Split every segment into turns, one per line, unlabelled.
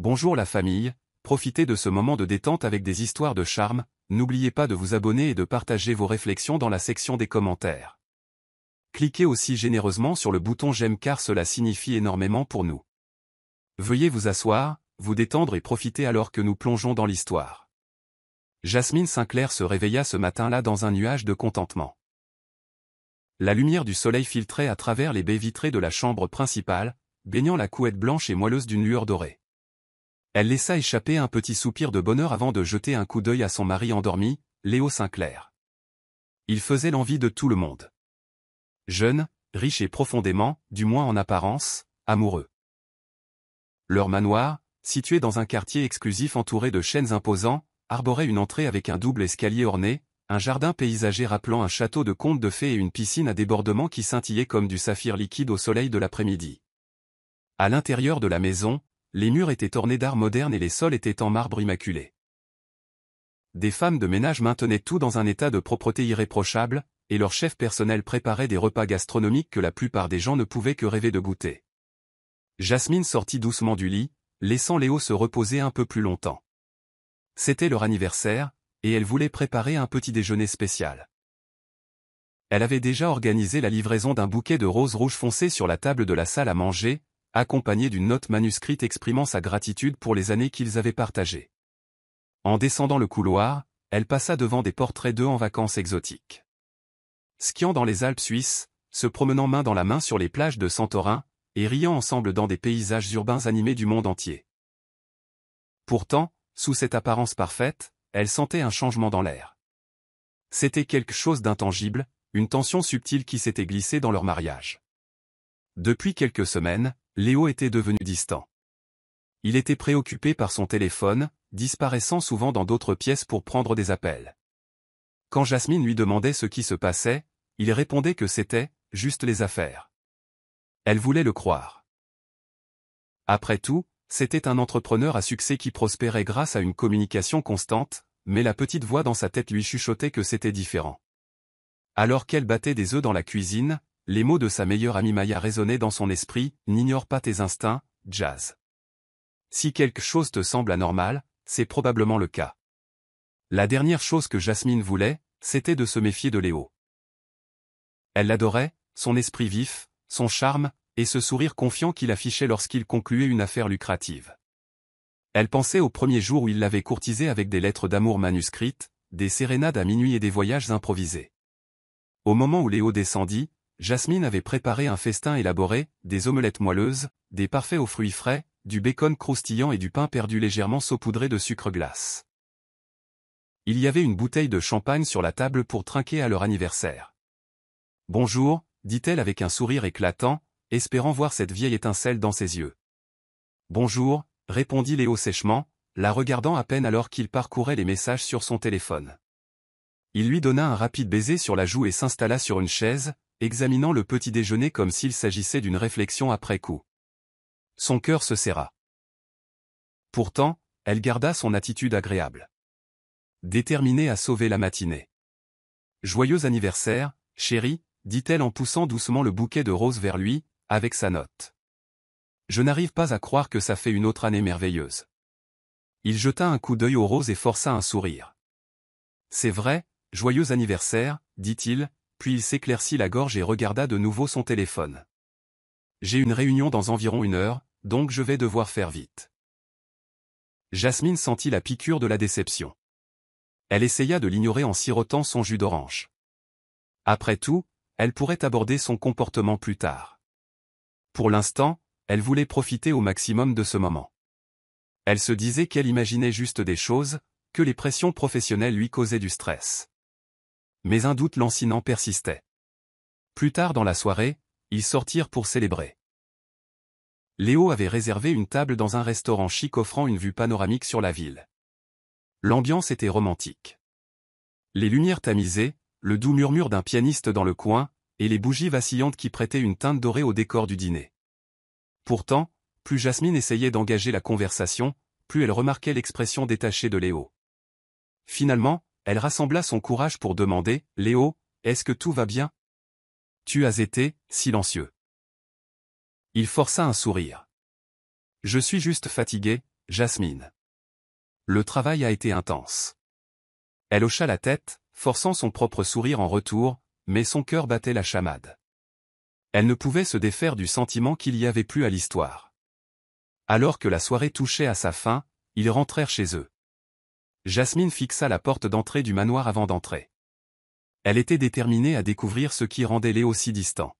Bonjour la famille, profitez de ce moment de détente avec des histoires de charme, n'oubliez pas de vous abonner et de partager vos réflexions dans la section des commentaires. Cliquez aussi généreusement sur le bouton j'aime car cela signifie énormément pour nous. Veuillez vous asseoir, vous détendre et profiter alors que nous plongeons dans l'histoire. Jasmine Sinclair se réveilla ce matin-là dans un nuage de contentement. La lumière du soleil filtrait à travers les baies vitrées de la chambre principale, baignant la couette blanche et moelleuse d'une lueur dorée. Elle laissa échapper un petit soupir de bonheur avant de jeter un coup d'œil à son mari endormi, Léo Sinclair. Il faisait l'envie de tout le monde. Jeune, riche et profondément, du moins en apparence, amoureux. Leur manoir, situé dans un quartier exclusif entouré de chênes imposants, arborait une entrée avec un double escalier orné, un jardin paysager rappelant un château de contes de fées et une piscine à débordement qui scintillait comme du saphir liquide au soleil de l'après-midi. À l'intérieur de la maison, les murs étaient ornés d'art moderne et les sols étaient en marbre immaculé. Des femmes de ménage maintenaient tout dans un état de propreté irréprochable, et leur chef personnel préparait des repas gastronomiques que la plupart des gens ne pouvaient que rêver de goûter. Jasmine sortit doucement du lit, laissant Léo se reposer un peu plus longtemps. C'était leur anniversaire, et elle voulait préparer un petit déjeuner spécial. Elle avait déjà organisé la livraison d'un bouquet de roses rouges foncées sur la table de la salle à manger, accompagné d'une note manuscrite exprimant sa gratitude pour les années qu'ils avaient partagées. En descendant le couloir, elle passa devant des portraits d'eux en vacances exotiques. Skiant dans les Alpes suisses, se promenant main dans la main sur les plages de Santorin, et riant ensemble dans des paysages urbains animés du monde entier. Pourtant, sous cette apparence parfaite, elle sentait un changement dans l'air. C'était quelque chose d'intangible, une tension subtile qui s'était glissée dans leur mariage. Depuis quelques semaines, Léo était devenu distant. Il était préoccupé par son téléphone, disparaissant souvent dans d'autres pièces pour prendre des appels. Quand Jasmine lui demandait ce qui se passait, il répondait que c'était « juste les affaires ». Elle voulait le croire. Après tout, c'était un entrepreneur à succès qui prospérait grâce à une communication constante, mais la petite voix dans sa tête lui chuchotait que c'était différent. Alors qu'elle battait des œufs dans la cuisine, les mots de sa meilleure amie Maya résonnaient dans son esprit, « N'ignore pas tes instincts, Jazz. Si quelque chose te semble anormal, c'est probablement le cas. » La dernière chose que Jasmine voulait, c'était de se méfier de Léo. Elle l'adorait, son esprit vif, son charme, et ce sourire confiant qu'il affichait lorsqu'il concluait une affaire lucrative. Elle pensait au premier jour où il l'avait courtisée avec des lettres d'amour manuscrites, des sérénades à minuit et des voyages improvisés. Au moment où Léo descendit, Jasmine avait préparé un festin élaboré, des omelettes moelleuses, des parfaits aux fruits frais, du bacon croustillant et du pain perdu légèrement saupoudré de sucre glace. Il y avait une bouteille de champagne sur la table pour trinquer à leur anniversaire. « Bonjour », dit-elle avec un sourire éclatant, espérant voir cette vieille étincelle dans ses yeux. « Bonjour », répondit Léo sèchement, la regardant à peine alors qu'il parcourait les messages sur son téléphone. Il lui donna un rapide baiser sur la joue et s'installa sur une chaise, examinant le petit déjeuner comme s'il s'agissait d'une réflexion après coup. Son cœur se serra. Pourtant, elle garda son attitude agréable. Déterminée à sauver la matinée. « Joyeux anniversaire, chérie », dit-elle en poussant doucement le bouquet de roses vers lui, avec sa note. « Je n'arrive pas à croire que ça fait une autre année merveilleuse. » Il jeta un coup d'œil aux roses et força un sourire. « C'est vrai, joyeux anniversaire, » dit-il, puis il s'éclaircit la gorge et regarda de nouveau son téléphone. « J'ai une réunion dans environ 1 heure, donc je vais devoir faire vite. » Jasmine sentit la piqûre de la déception. Elle essaya de l'ignorer en sirotant son jus d'orange. Après tout, elle pourrait aborder son comportement plus tard. Pour l'instant, elle voulait profiter au maximum de ce moment. Elle se disait qu'elle imaginait juste des choses, que les pressions professionnelles lui causaient du stress. Mais un doute lancinant persistait. Plus tard dans la soirée, ils sortirent pour célébrer. Léo avait réservé une table dans un restaurant chic offrant une vue panoramique sur la ville. L'ambiance était romantique. Les lumières tamisées, le doux murmure d'un pianiste dans le coin, et les bougies vacillantes qui prêtaient une teinte dorée au décor du dîner. Pourtant, plus Jasmine essayait d'engager la conversation, plus elle remarquait l'expression détachée de Léo. Finalement, elle rassembla son courage pour demander « Léo, est-ce que tout va bien ?» Tu as été silencieux. Il força un sourire. « Je suis juste fatigué, Jasmine. Le travail a été intense. Elle hocha la tête, forçant son propre sourire en retour, mais son cœur battait la chamade. Elle ne pouvait se défaire du sentiment qu'il y avait plus à l'histoire. Alors que la soirée touchait à sa fin, ils rentrèrent chez eux. Jasmine fixa la porte d'entrée du manoir avant d'entrer. Elle était déterminée à découvrir ce qui rendait Léo si distant.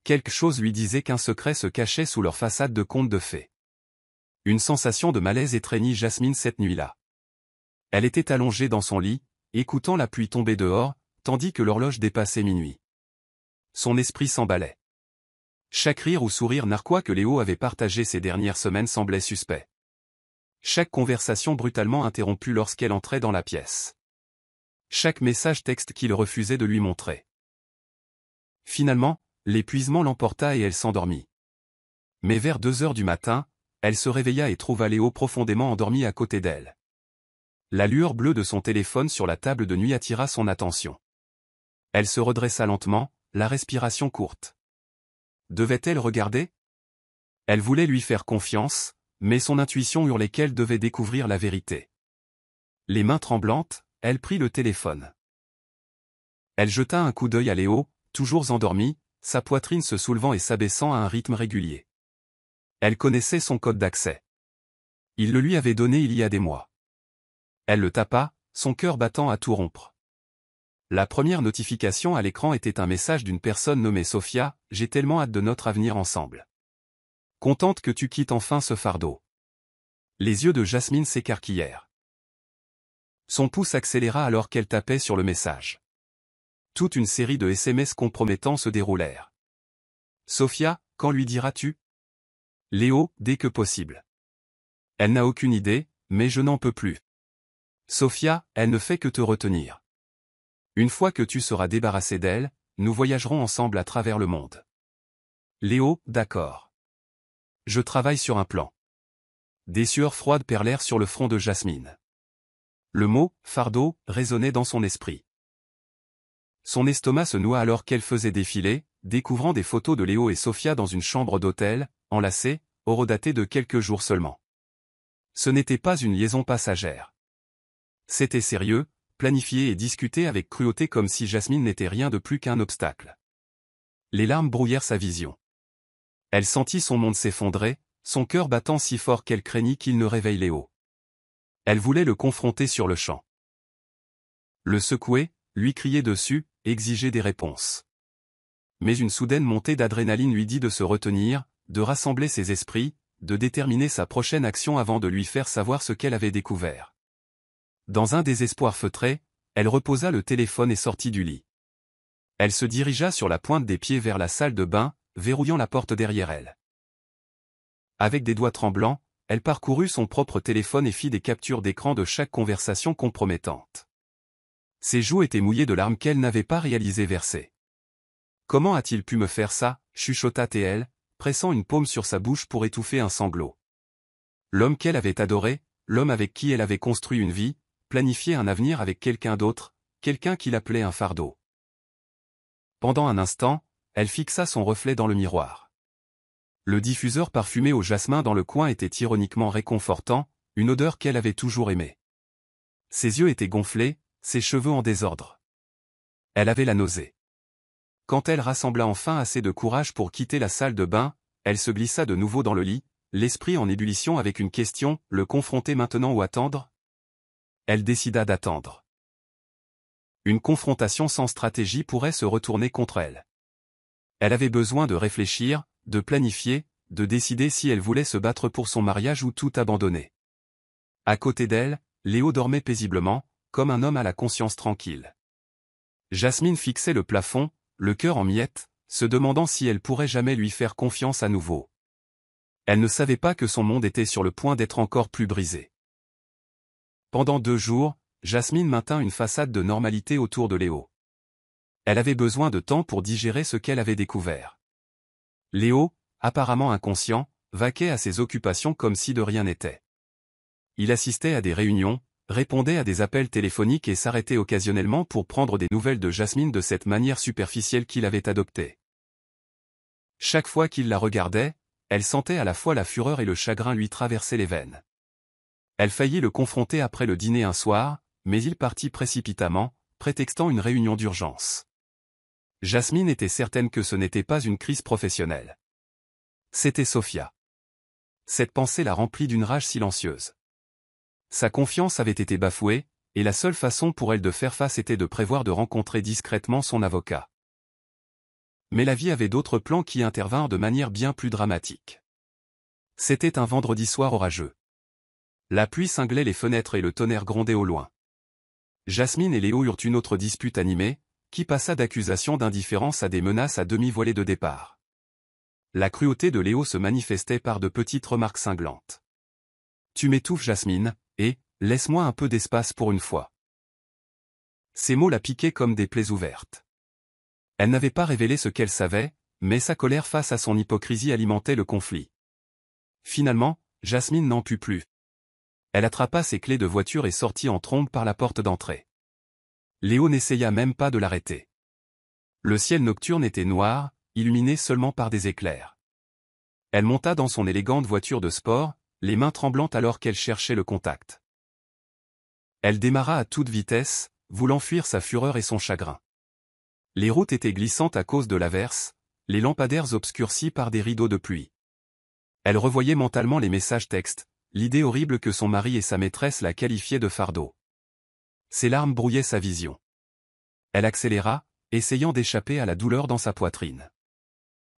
Quelque chose lui disait qu'un secret se cachait sous leur façade de conte de fées. Une sensation de malaise étreignit Jasmine cette nuit-là. Elle était allongée dans son lit, écoutant la pluie tomber dehors, tandis que l'horloge dépassait minuit. Son esprit s'emballait. Chaque rire ou sourire narquois que Léo avait partagé ces dernières semaines semblait suspect. Chaque conversation brutalement interrompue lorsqu'elle entrait dans la pièce. Chaque message texte qu'il refusait de lui montrer. Finalement, l'épuisement l'emporta et elle s'endormit. Mais vers 2 heures du matin, elle se réveilla et trouva Léo profondément endormi à côté d'elle. La lueur bleue de son téléphone sur la table de nuit attira son attention. Elle se redressa lentement, la respiration courte. Devait-elle regarder? Elle voulait lui faire confiance, mais son intuition hurlait qu'elle devait découvrir la vérité. Les mains tremblantes, elle prit le téléphone. Elle jeta un coup d'œil à Léo, toujours endormi, sa poitrine se soulevant et s'abaissant à un rythme régulier. Elle connaissait son code d'accès. Il le lui avait donné il y a des mois. Elle le tapa, son cœur battant à tout rompre. La première notification à l'écran était un message d'une personne nommée Sophia, « J'ai tellement hâte de notre avenir ensemble. Contente que tu quittes enfin ce fardeau. » Les yeux de Jasmine s'écarquillèrent. Son pouce accéléra alors qu'elle tapait sur le message. Toute une série de SMS compromettants se déroulèrent. Sophia, quand lui diras-tu? Léo, dès que possible. Elle n'a aucune idée, mais je n'en peux plus. Sophia, elle ne fait que te retenir. Une fois que tu seras débarrassé d'elle, nous voyagerons ensemble à travers le monde. Léo, d'accord. Je travaille sur un plan. Des sueurs froides perlèrent sur le front de Jasmine. Le mot « fardeau » résonnait dans son esprit. Son estomac se noua alors qu'elle faisait défiler, découvrant des photos de Léo et Sophia dans une chambre d'hôtel, enlacée, horodatée de quelques jours seulement. Ce n'était pas une liaison passagère. C'était sérieux, planifié et discuté avec cruauté comme si Jasmine n'était rien de plus qu'un obstacle. Les larmes brouillèrent sa vision. Elle sentit son monde s'effondrer, son cœur battant si fort qu'elle craignit qu'il ne réveille Léo. Elle voulait le confronter sur le champ. Le secouer, lui crier dessus, exiger des réponses. Mais une soudaine montée d'adrénaline lui dit de se retenir, de rassembler ses esprits, de déterminer sa prochaine action avant de lui faire savoir ce qu'elle avait découvert. Dans un désespoir feutré, elle reposa le téléphone et sortit du lit. Elle se dirigea sur la pointe des pieds vers la salle de bain, verrouillant la porte derrière elle. Avec des doigts tremblants, elle parcourut son propre téléphone et fit des captures d'écran de chaque conversation compromettante. Ses joues étaient mouillées de larmes qu'elle n'avait pas réalisé verser. « Comment a-t-il pu me faire ça ?» chuchota-t-elle, pressant une paume sur sa bouche pour étouffer un sanglot. L'homme qu'elle avait adoré, l'homme avec qui elle avait construit une vie, planifié un avenir avec quelqu'un d'autre, quelqu'un qu'il appelait un fardeau. Pendant un instant, elle fixa son reflet dans le miroir. Le diffuseur parfumé au jasmin dans le coin était ironiquement réconfortant, une odeur qu'elle avait toujours aimée. Ses yeux étaient gonflés, ses cheveux en désordre. Elle avait la nausée. Quand elle rassembla enfin assez de courage pour quitter la salle de bain, elle se glissa de nouveau dans le lit, l'esprit en ébullition avec une question, le confronter maintenant ou attendre? Elle décida d'attendre. Une confrontation sans stratégie pourrait se retourner contre elle. Elle avait besoin de réfléchir, de planifier, de décider si elle voulait se battre pour son mariage ou tout abandonner. À côté d'elle, Léo dormait paisiblement, comme un homme à la conscience tranquille. Jasmine fixait le plafond, le cœur en miettes, se demandant si elle pourrait jamais lui faire confiance à nouveau. Elle ne savait pas que son monde était sur le point d'être encore plus brisé. Pendant 2 jours, Jasmine maintint une façade de normalité autour de Léo. Elle avait besoin de temps pour digérer ce qu'elle avait découvert. Léo, apparemment inconscient, vaquait à ses occupations comme si de rien n'était. Il assistait à des réunions, répondait à des appels téléphoniques et s'arrêtait occasionnellement pour prendre des nouvelles de Jasmine de cette manière superficielle qu'il avait adoptée. Chaque fois qu'il la regardait, elle sentait à la fois la fureur et le chagrin lui traverser les veines. Elle faillit le confronter après le dîner un soir, mais il partit précipitamment, prétextant une réunion d'urgence. Jasmine était certaine que ce n'était pas une crise professionnelle. C'était Sophia. Cette pensée la remplit d'une rage silencieuse. Sa confiance avait été bafouée, et la seule façon pour elle de faire face était de prévoir de rencontrer discrètement son avocat. Mais la vie avait d'autres plans qui intervinrent de manière bien plus dramatique. C'était un vendredi soir orageux. La pluie cinglait les fenêtres et le tonnerre grondait au loin. Jasmine et Léo eurent une autre dispute animée, qui passa d'accusations d'indifférence à des menaces à demi voilées de départ. La cruauté de Léo se manifestait par de petites remarques cinglantes. « Tu m'étouffes, Jasmine, et laisse-moi un peu d'espace pour une fois. » Ces mots la piquaient comme des plaies ouvertes. Elle n'avait pas révélé ce qu'elle savait, mais sa colère face à son hypocrisie alimentait le conflit. Finalement, Jasmine n'en put plus. Elle attrapa ses clés de voiture et sortit en trombe par la porte d'entrée. Léo n'essaya même pas de l'arrêter. Le ciel nocturne était noir, illuminé seulement par des éclairs. Elle monta dans son élégante voiture de sport, les mains tremblantes alors qu'elle cherchait le contact. Elle démarra à toute vitesse, voulant fuir sa fureur et son chagrin. Les routes étaient glissantes à cause de l'averse, les lampadaires obscurcis par des rideaux de pluie. Elle revoyait mentalement les messages textes, l'idée horrible que son mari et sa maîtresse la qualifiaient de fardeau. Ses larmes brouillaient sa vision. Elle accéléra, essayant d'échapper à la douleur dans sa poitrine.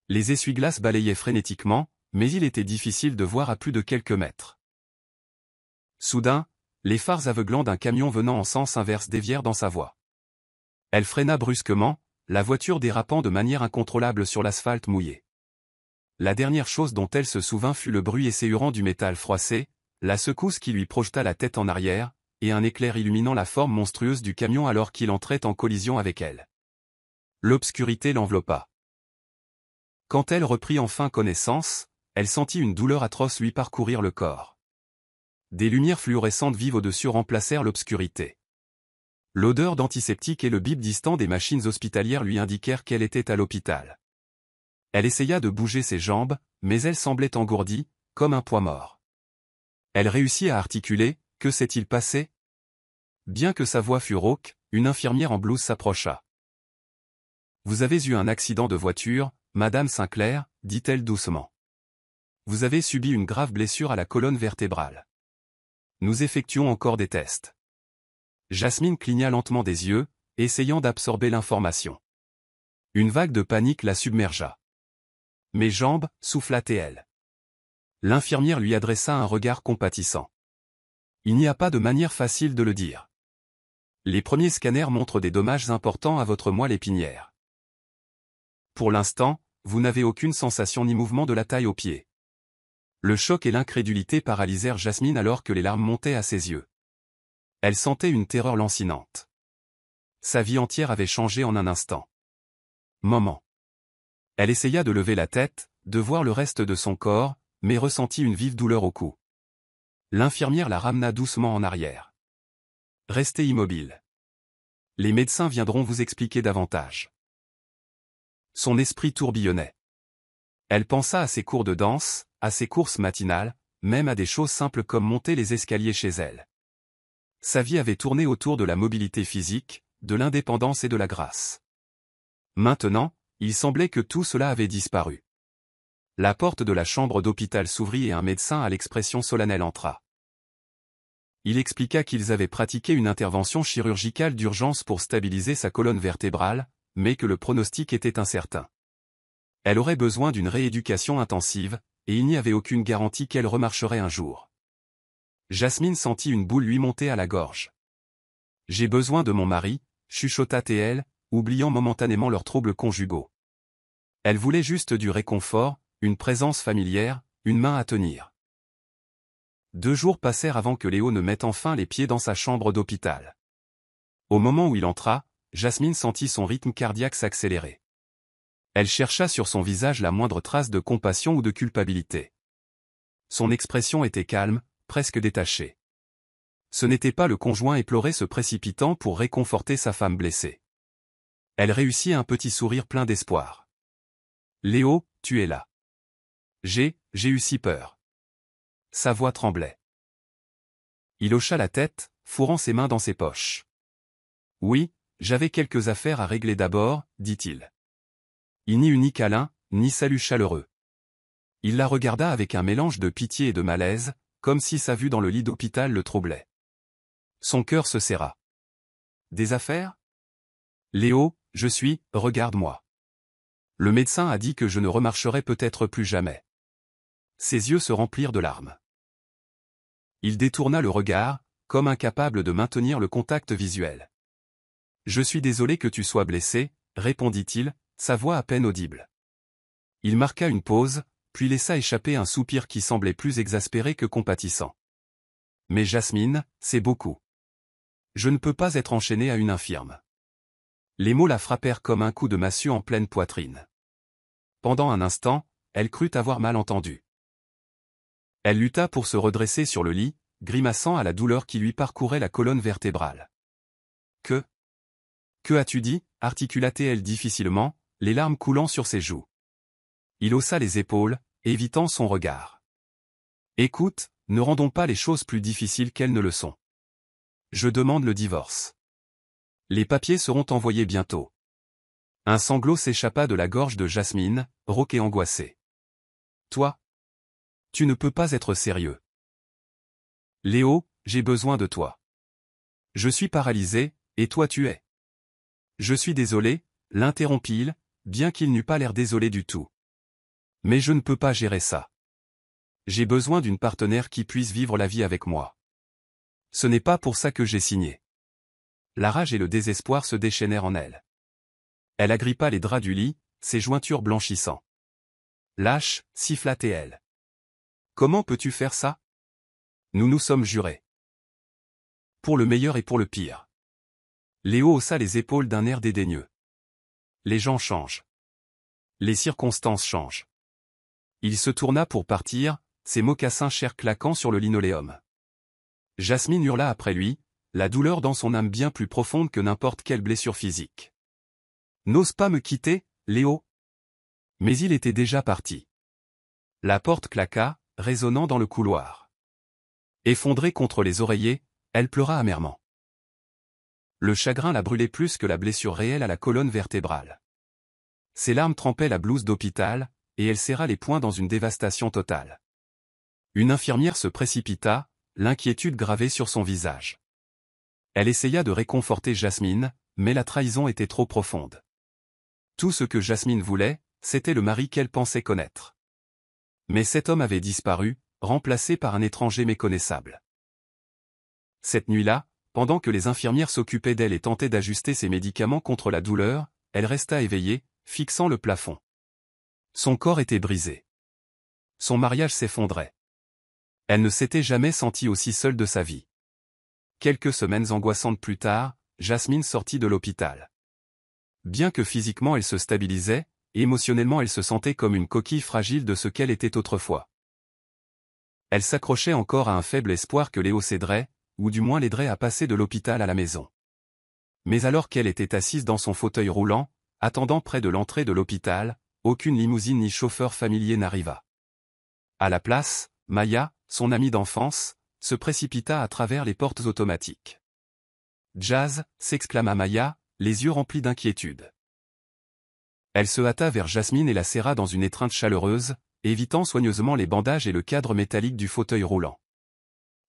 Les essuie-glaces balayaient frénétiquement, mais il était difficile de voir à plus de quelques mètres. Soudain, les phares aveuglants d'un camion venant en sens inverse dévièrent dans sa voie. Elle freina brusquement, la voiture dérapant de manière incontrôlable sur l'asphalte mouillé. La dernière chose dont elle se souvint fut le bruit esséhurant du métal froissé, la secousse qui lui projeta la tête en arrière, et un éclair illuminant la forme monstrueuse du camion alors qu'il entrait en collision avec elle. L'obscurité l'enveloppa. Quand elle reprit enfin connaissance, elle sentit une douleur atroce lui parcourir le corps. Des lumières fluorescentes vives au-dessus remplacèrent l'obscurité. L'odeur d'antiseptique et le bip distant des machines hospitalières lui indiquèrent qu'elle était à l'hôpital. Elle essaya de bouger ses jambes, mais elle semblait engourdie, comme un poids mort. Elle réussit à articuler, « Que s'est-il passé ?» Bien que sa voix fût rauque, une infirmière en blouse s'approcha. « Vous avez eu un accident de voiture, Madame Sinclair, dit-elle doucement. Vous avez subi une grave blessure à la colonne vertébrale. Nous effectuons encore des tests. » Jasmine cligna lentement des yeux, essayant d'absorber l'information. Une vague de panique la submergea. « Mes jambes, » souffla-t-elle. L'infirmière lui adressa un regard compatissant. « Il n'y a pas de manière facile de le dire. Les premiers scanners montrent des dommages importants à votre moelle épinière. Pour l'instant, vous n'avez aucune sensation ni mouvement de la taille aux pieds. » Le choc et l'incrédulité paralysèrent Jasmine alors que les larmes montaient à ses yeux. Elle sentait une terreur lancinante. Sa vie entière avait changé en un instant. Moment. Elle essaya de lever la tête, de voir le reste de son corps, mais ressentit une vive douleur au cou. L'infirmière la ramena doucement en arrière. Restez immobile. Les médecins viendront vous expliquer davantage. Son esprit tourbillonnait. Elle pensa à ses cours de danse, à ses courses matinales, même à des choses simples comme monter les escaliers chez elle. Sa vie avait tourné autour de la mobilité physique, de l'indépendance et de la grâce. Maintenant, il semblait que tout cela avait disparu. La porte de la chambre d'hôpital s'ouvrit et un médecin à l'expression solennelle entra. Il expliqua qu'ils avaient pratiqué une intervention chirurgicale d'urgence pour stabiliser sa colonne vertébrale, mais que le pronostic était incertain. Elle aurait besoin d'une rééducation intensive, et il n'y avait aucune garantie qu'elle remarcherait un jour. Jasmine sentit une boule lui monter à la gorge. « J'ai besoin de mon mari », chuchota-t-elle, oubliant momentanément leurs troubles conjugaux. Elle voulait juste du réconfort, une présence familière, une main à tenir. 2 jours passèrent avant que Léo ne mette enfin les pieds dans sa chambre d'hôpital. Au moment où il entra, Jasmine sentit son rythme cardiaque s'accélérer. Elle chercha sur son visage la moindre trace de compassion ou de culpabilité. Son expression était calme, presque détachée. Ce n'était pas le conjoint éploré se précipitant pour réconforter sa femme blessée. Elle réussit un petit sourire plein d'espoir. « Léo, tu es là. J'ai eu si peur. Sa voix tremblait. Il hocha la tête, fourrant ses mains dans ses poches. Oui, j'avais quelques affaires à régler d'abord, dit-il. Il n'y eut ni câlin, ni salut chaleureux. Il la regarda avec un mélange de pitié et de malaise, comme si sa vue dans le lit d'hôpital le troublait. Son cœur se serra. Des affaires? Léo, regarde-moi. Le médecin a dit que je ne remarcherai peut-être plus jamais. Ses yeux se remplirent de larmes. Il détourna le regard, comme incapable de maintenir le contact visuel. Je suis désolé que tu sois blessé, répondit-il, sa voix à peine audible. Il marqua une pause, puis laissa échapper un soupir qui semblait plus exaspéré que compatissant. Mais Jasmine, c'est beaucoup. Je ne peux pas être enchaîné à une infirme. Les mots la frappèrent comme un coup de massue en pleine poitrine. Pendant un instant, elle crut avoir mal entendu. Elle lutta pour se redresser sur le lit, grimaçant à la douleur qui lui parcourait la colonne vertébrale. Que as-tu dit? Articula-t-elle difficilement, les larmes coulant sur ses joues. Il haussa les épaules, évitant son regard. Écoute, ne rendons pas les choses plus difficiles qu'elles ne le sont. Je demande le divorce. Les papiers seront envoyés bientôt. Un sanglot s'échappa de la gorge de Jasmine, rauque et angoissée. Toi? Tu ne peux pas être sérieux. Léo, j'ai besoin de toi. Je suis paralysé, et toi tu es. Je suis désolé, l'interrompit-il, bien qu'il n'eût pas l'air désolé du tout. Mais je ne peux pas gérer ça. J'ai besoin d'une partenaire qui puisse vivre la vie avec moi. Ce n'est pas pour ça que j'ai signé. La rage et le désespoir se déchaînèrent en elle. Elle agrippa les draps du lit, ses jointures blanchissant. Lâche, siffla-t-elle. Comment peux-tu faire ça? Nous nous sommes jurés. Pour le meilleur et pour le pire. Léo haussa les épaules d'un air dédaigneux. Les gens changent. Les circonstances changent. Il se tourna pour partir, ses mocassins chers claquant sur le linoléum. Jasmine hurla après lui, la douleur dans son âme bien plus profonde que n'importe quelle blessure physique. N'ose pas me quitter, Léo. Mais il était déjà parti. La porte claqua, résonnant dans le couloir. Effondrée contre les oreillers, elle pleura amèrement. Le chagrin la brûlait plus que la blessure réelle à la colonne vertébrale. Ses larmes trempaient la blouse d'hôpital, et elle serra les poings dans une dévastation totale. Une infirmière se précipita, l'inquiétude gravée sur son visage. Elle essaya de réconforter Jasmine, mais la trahison était trop profonde. Tout ce que Jasmine voulait, c'était le mari qu'elle pensait connaître. Mais cet homme avait disparu, remplacé par un étranger méconnaissable. Cette nuit-là, pendant que les infirmières s'occupaient d'elle et tentaient d'ajuster ses médicaments contre la douleur, elle resta éveillée, fixant le plafond. Son corps était brisé. Son mariage s'effondrait. Elle ne s'était jamais sentie aussi seule de sa vie. Quelques semaines angoissantes plus tard, Jasmine sortit de l'hôpital. Bien que physiquement elle se stabilisait, émotionnellement elle se sentait comme une coquille fragile de ce qu'elle était autrefois. Elle s'accrochait encore à un faible espoir que Léo céderait, ou du moins l'aiderait à passer de l'hôpital à la maison. Mais alors qu'elle était assise dans son fauteuil roulant, attendant près de l'entrée de l'hôpital, aucune limousine ni chauffeur familier n'arriva. À la place, Maya, son amie d'enfance, se précipita à travers les portes automatiques. Jazz, s'exclama Maya, les yeux remplis d'inquiétude. Elle se hâta vers Jasmine et la serra dans une étreinte chaleureuse, évitant soigneusement les bandages et le cadre métallique du fauteuil roulant.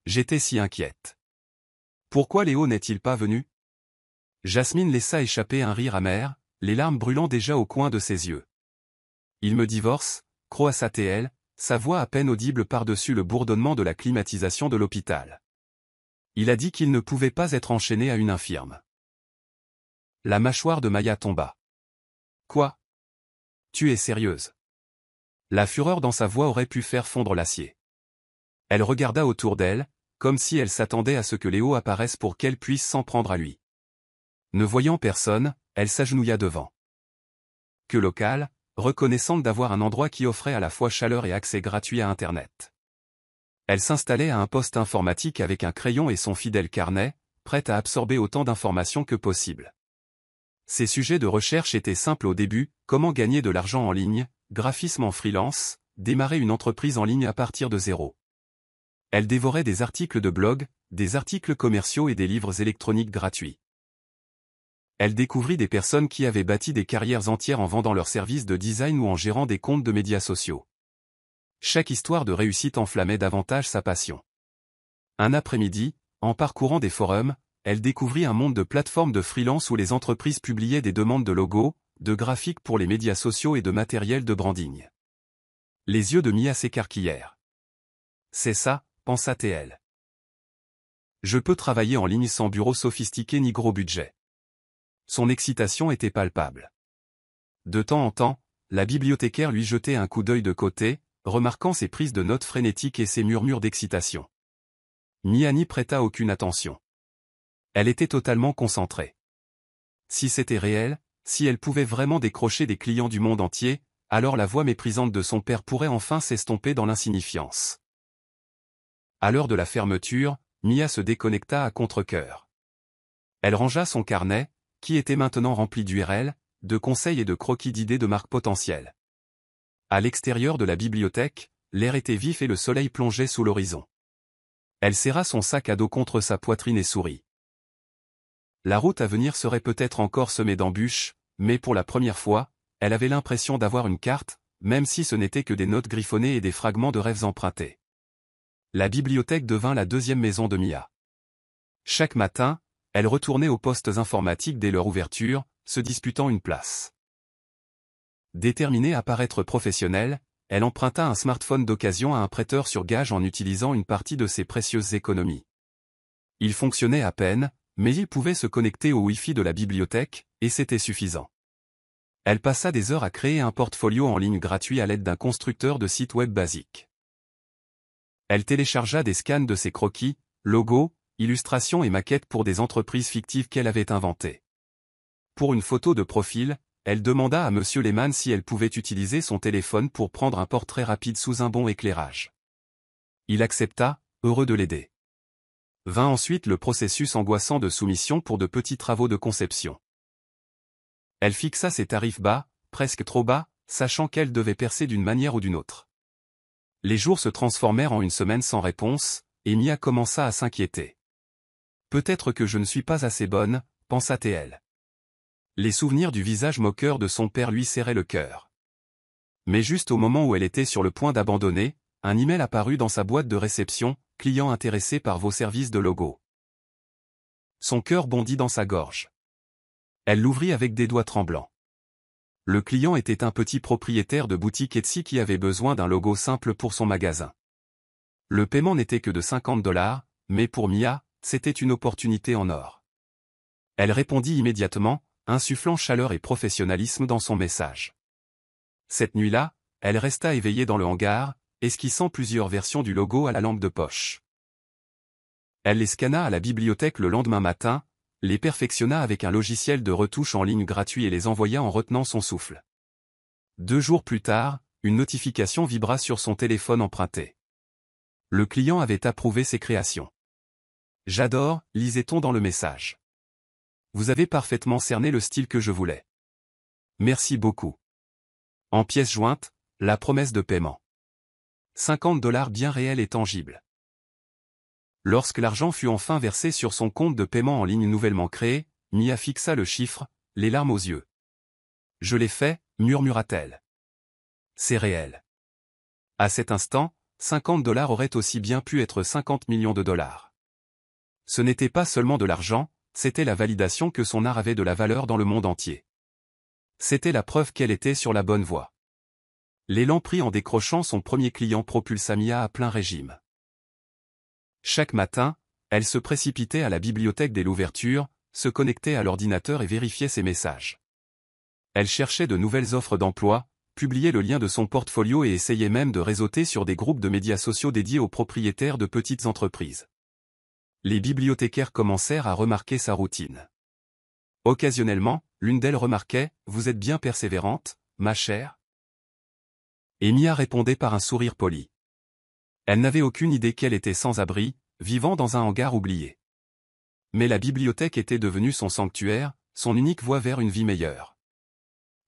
J'étais si inquiète. Pourquoi Léo n'est-il pas venu? Jasmine laissa échapper un rire amer, les larmes brûlant déjà au coin de ses yeux. Il me divorce, croassa-t-elle, sa voix à peine audible par-dessus le bourdonnement de la climatisation de l'hôpital. Il a dit qu'il ne pouvait pas être enchaîné à une infirme. La mâchoire de Maya tomba. Quoi? Tu es sérieuse? La fureur dans sa voix aurait pu faire fondre l'acier. Elle regarda autour d'elle, comme si elle s'attendait à ce que Léo apparaisse pour qu'elle puisse s'en prendre à lui. Ne voyant personne, elle s'agenouilla devant. Que local, reconnaissante d'avoir un endroit qui offrait à la fois chaleur et accès gratuit à Internet. Elle s'installait à un poste informatique avec un crayon et son fidèle carnet, prête à absorber autant d'informations que possible. Ses sujets de recherche étaient simples au début, comment gagner de l'argent en ligne, graphisme en freelance, démarrer une entreprise en ligne à partir de zéro. Elle dévorait des articles de blog, des articles commerciaux et des livres électroniques gratuits. Elle découvrit des personnes qui avaient bâti des carrières entières en vendant leurs services de design ou en gérant des comptes de médias sociaux. Chaque histoire de réussite enflammait davantage sa passion. Un après-midi, en parcourant des forums, elle découvrit un monde de plateformes de freelance où les entreprises publiaient des demandes de logos, de graphiques pour les médias sociaux et de matériel de branding. Les yeux de Mia s'écarquillèrent. C'est ça, pensa-t-elle. Je peux travailler en ligne sans bureau sophistiqué ni gros budget. Son excitation était palpable. De temps en temps, la bibliothécaire lui jetait un coup d'œil de côté, remarquant ses prises de notes frénétiques et ses murmures d'excitation. Mia n'y prêta aucune attention. Elle était totalement concentrée. Si c'était réel, si elle pouvait vraiment décrocher des clients du monde entier, alors la voix méprisante de son père pourrait enfin s'estomper dans l'insignifiance. À l'heure de la fermeture, Mia se déconnecta à contre-cœur. Elle rangea son carnet, qui était maintenant rempli d'URL, de conseils et de croquis d'idées de marques potentielles. À l'extérieur de la bibliothèque, l'air était vif et le soleil plongeait sous l'horizon. Elle serra son sac à dos contre sa poitrine et sourit. La route à venir serait peut-être encore semée d'embûches, mais pour la première fois, elle avait l'impression d'avoir une carte, même si ce n'était que des notes griffonnées et des fragments de rêves empruntés. La bibliothèque devint la deuxième maison de Mia. Chaque matin, elle retournait aux postes informatiques dès leur ouverture, se disputant une place. Déterminée à paraître professionnelle, elle emprunta un smartphone d'occasion à un prêteur sur gage en utilisant une partie de ses précieuses économies. Il fonctionnait à peine, mais il pouvait se connecter au Wi-Fi de la bibliothèque, et c'était suffisant. Elle passa des heures à créer un portfolio en ligne gratuit à l'aide d'un constructeur de site web basique. Elle téléchargea des scans de ses croquis, logos, illustrations et maquettes pour des entreprises fictives qu'elle avait inventées. Pour une photo de profil, elle demanda à M. Lehmann si elle pouvait utiliser son téléphone pour prendre un portrait rapide sous un bon éclairage. Il accepta, heureux de l'aider. Vint ensuite le processus angoissant de soumission pour de petits travaux de conception. Elle fixa ses tarifs bas, presque trop bas, sachant qu'elle devait percer d'une manière ou d'une autre. Les jours se transformèrent en une semaine sans réponse, et Mia commença à s'inquiéter. Peut-être que je ne suis pas assez bonne, pensa-t-elle. Les souvenirs du visage moqueur de son père lui serraient le cœur. Mais juste au moment où elle était sur le point d'abandonner, un email apparut dans sa boîte de réception, client intéressé par vos services de logo. Son cœur bondit dans sa gorge. Elle l'ouvrit avec des doigts tremblants. Le client était un petit propriétaire de boutique Etsy qui avait besoin d'un logo simple pour son magasin. Le paiement n'était que de $50, mais pour Mia, c'était une opportunité en or. Elle répondit immédiatement, insufflant chaleur et professionnalisme dans son message. Cette nuit-là, elle resta éveillée dans le hangar, esquissant plusieurs versions du logo à la lampe de poche. Elle les scanna à la bibliothèque le lendemain matin, les perfectionna avec un logiciel de retouche en ligne gratuit et les envoya en retenant son souffle. 2 jours plus tard, une notification vibra sur son téléphone emprunté. Le client avait approuvé ses créations. « J'adore », lisait-on dans le message. « Vous avez parfaitement cerné le style que je voulais. Merci beaucoup. » En pièces jointes, la promesse de paiement. $50 bien réels et tangibles. Lorsque l'argent fut enfin versé sur son compte de paiement en ligne nouvellement créé, Mia fixa le chiffre, les larmes aux yeux. « Je l'ai fait », murmura-t-elle. « C'est réel. » À cet instant, $50 auraient aussi bien pu être 50 millions de dollars. Ce n'était pas seulement de l'argent, c'était la validation que son art avait de la valeur dans le monde entier. C'était la preuve qu'elle était sur la bonne voie. L'élan pris en décrochant son premier client propulsa Mia à plein régime. Chaque matin, elle se précipitait à la bibliothèque dès l'ouverture, se connectait à l'ordinateur et vérifiait ses messages. Elle cherchait de nouvelles offres d'emploi, publiait le lien de son portfolio et essayait même de réseauter sur des groupes de médias sociaux dédiés aux propriétaires de petites entreprises. Les bibliothécaires commencèrent à remarquer sa routine. Occasionnellement, l'une d'elles remarquait « Vous êtes bien persévérante, ma chère ?» Et Mia répondait par un sourire poli. Elle n'avait aucune idée qu'elle était sans abri, vivant dans un hangar oublié. Mais la bibliothèque était devenue son sanctuaire, son unique voie vers une vie meilleure.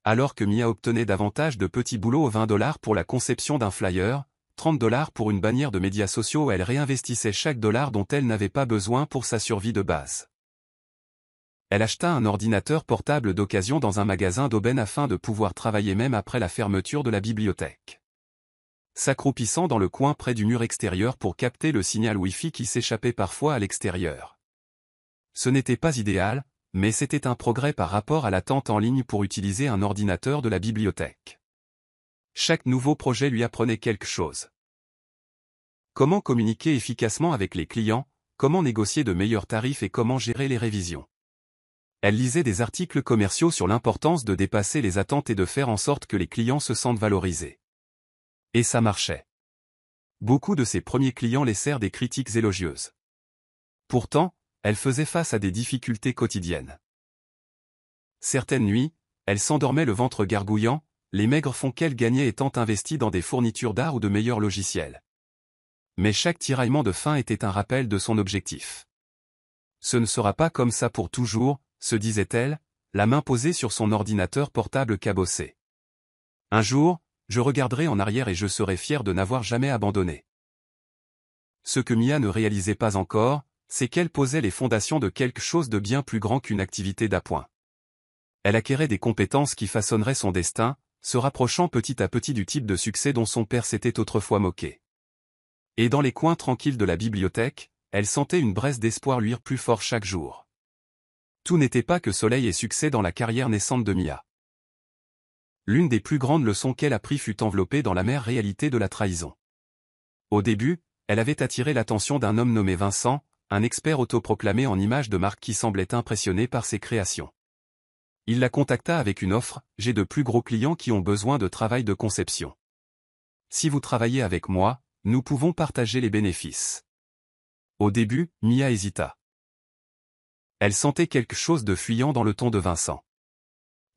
Alors que Mia obtenait davantage de petits boulots aux 20 $ pour la conception d'un flyer, 30 $ pour une bannière de médias sociaux, elle réinvestissait chaque dollar dont elle n'avait pas besoin pour sa survie de base. Elle acheta un ordinateur portable d'occasion dans un magasin d'aubaine afin de pouvoir travailler même après la fermeture de la bibliothèque. S'accroupissant dans le coin près du mur extérieur pour capter le signal Wi-Fi qui s'échappait parfois à l'extérieur. Ce n'était pas idéal, mais c'était un progrès par rapport à l'attente en ligne pour utiliser un ordinateur de la bibliothèque. Chaque nouveau projet lui apprenait quelque chose. Comment communiquer efficacement avec les clients, comment négocier de meilleurs tarifs et comment gérer les révisions. Elle lisait des articles commerciaux sur l'importance de dépasser les attentes et de faire en sorte que les clients se sentent valorisés. Et ça marchait. Beaucoup de ses premiers clients laissèrent des critiques élogieuses. Pourtant, elle faisait face à des difficultés quotidiennes. Certaines nuits, elle s'endormait le ventre gargouillant, les maigres fonds qu'elle gagnait étant investis dans des fournitures d'art ou de meilleurs logiciels. Mais chaque tiraillement de fin était un rappel de son objectif. Ce ne sera pas comme ça pour toujours, se disait-elle, la main posée sur son ordinateur portable cabossé. Un jour, je regarderai en arrière et je serai fier de n'avoir jamais abandonné. Ce que Mia ne réalisait pas encore, c'est qu'elle posait les fondations de quelque chose de bien plus grand qu'une activité d'appoint. Elle acquérait des compétences qui façonneraient son destin, se rapprochant petit à petit du type de succès dont son père s'était autrefois moqué. Et dans les coins tranquilles de la bibliothèque, elle sentait une braise d'espoir luire plus fort chaque jour. Tout n'était pas que soleil et succès dans la carrière naissante de Mia. L'une des plus grandes leçons qu'elle apprit fut enveloppée dans l'amère réalité de la trahison. Au début, elle avait attiré l'attention d'un homme nommé Vincent, un expert autoproclamé en images de marque qui semblait impressionné par ses créations. Il la contacta avec une offre: « J'ai de plus gros clients qui ont besoin de travail de conception. Si vous travaillez avec moi, nous pouvons partager les bénéfices. » Au début, Mia hésita. Elle sentait quelque chose de fuyant dans le ton de Vincent.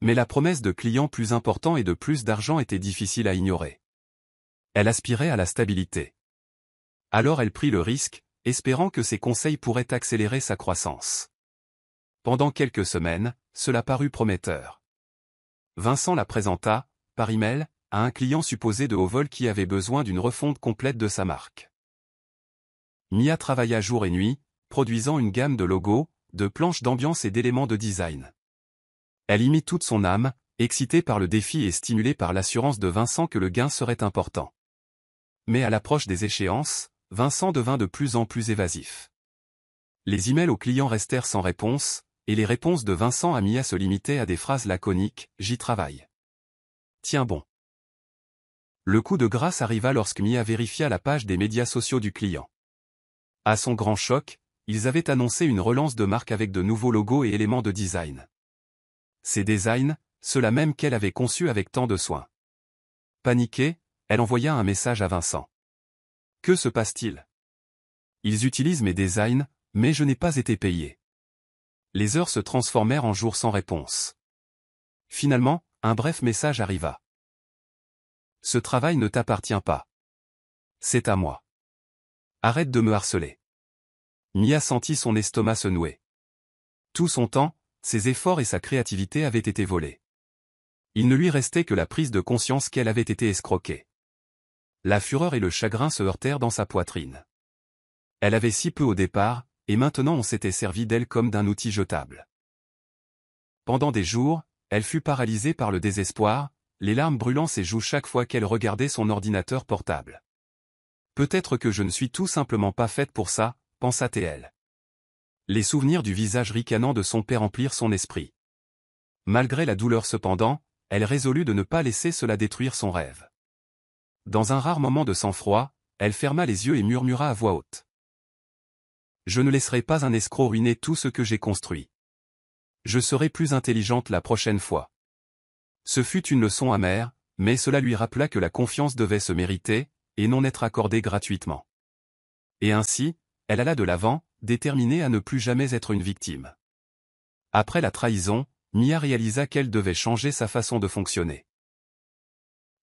Mais la promesse de clients plus importants et de plus d'argent était difficile à ignorer. Elle aspirait à la stabilité. Alors elle prit le risque, espérant que ses conseils pourraient accélérer sa croissance. Pendant quelques semaines, cela parut prometteur. Vincent la présenta, par email, à un client supposé de haut vol qui avait besoin d'une refonte complète de sa marque. Mia travailla jour et nuit, produisant une gamme de logos, de planches d'ambiance et d'éléments de design. Elle y mit toute son âme, excitée par le défi et stimulée par l'assurance de Vincent que le gain serait important. Mais à l'approche des échéances, Vincent devint de plus en plus évasif. Les emails aux clients restèrent sans réponse, et les réponses de Vincent à Mia se limitaient à des phrases laconiques: « J'y travaille. Tiens bon. » Le coup de grâce arriva lorsque Mia vérifia la page des médias sociaux du client. À son grand choc, ils avaient annoncé une relance de marque avec de nouveaux logos et éléments de design. Ces designs, ceux-là même qu'elle avait conçus avec tant de soin. Paniquée, elle envoya un message à Vincent. « Que se passe-t-il ? Ils utilisent mes designs, mais je n'ai pas été payé. » Les heures se transformèrent en jours sans réponse. Finalement, un bref message arriva. « Ce travail ne t'appartient pas. C'est à moi. Arrête de me harceler. » Mia sentit son estomac se nouer. Tout son temps, ses efforts et sa créativité avaient été volés. Il ne lui restait que la prise de conscience qu'elle avait été escroquée. La fureur et le chagrin se heurtèrent dans sa poitrine. Elle avait si peu au départ, et maintenant on s'était servi d'elle comme d'un outil jetable. Pendant des jours, elle fut paralysée par le désespoir, les larmes brûlant ses joues chaque fois qu'elle regardait son ordinateur portable. Peut-être que je ne suis tout simplement pas faite pour ça, pensa-t-elle. Les souvenirs du visage ricanant de son père emplirent son esprit. Malgré la douleur cependant, elle résolut de ne pas laisser cela détruire son rêve. Dans un rare moment de sang-froid, elle ferma les yeux et murmura à voix haute. « Je ne laisserai pas un escroc ruiner tout ce que j'ai construit. Je serai plus intelligente la prochaine fois. » Ce fut une leçon amère, mais cela lui rappela que la confiance devait se mériter, et non être accordée gratuitement. Et ainsi, elle alla de l'avant, déterminée à ne plus jamais être une victime. Après la trahison, Mia réalisa qu'elle devait changer sa façon de fonctionner.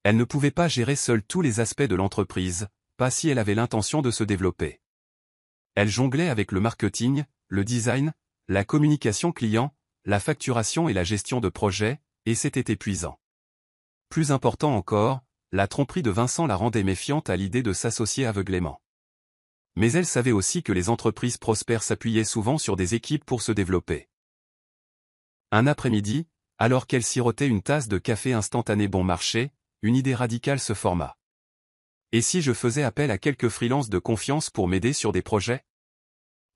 Elle ne pouvait pas gérer seule tous les aspects de l'entreprise, pas si elle avait l'intention de se développer. Elle jonglait avec le marketing, le design, la communication client, la facturation et la gestion de projet, et c'était épuisant. Plus important encore, la tromperie de Vincent la rendait méfiante à l'idée de s'associer aveuglément. Mais elle savait aussi que les entreprises prospères s'appuyaient souvent sur des équipes pour se développer. Un après-midi, alors qu'elle sirotait une tasse de café instantané bon marché, une idée radicale se forma. Et si je faisais appel à quelques freelances de confiance pour m'aider sur des projets?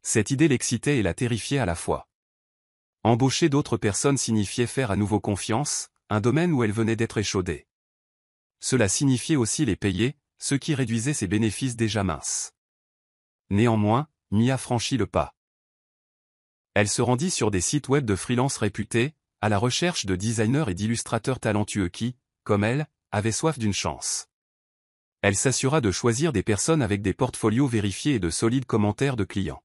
Cette idée l'excitait et la terrifiait à la fois. Embaucher d'autres personnes signifiait faire à nouveau confiance, un domaine où elle venait d'être échaudée. Cela signifiait aussi les payer, ce qui réduisait ses bénéfices déjà minces. Néanmoins, Mia franchit le pas. Elle se rendit sur des sites web de freelance réputés, à la recherche de designers et d'illustrateurs talentueux qui, comme elle, avaient soif d'une chance. Elle s'assura de choisir des personnes avec des portfolios vérifiés et de solides commentaires de clients.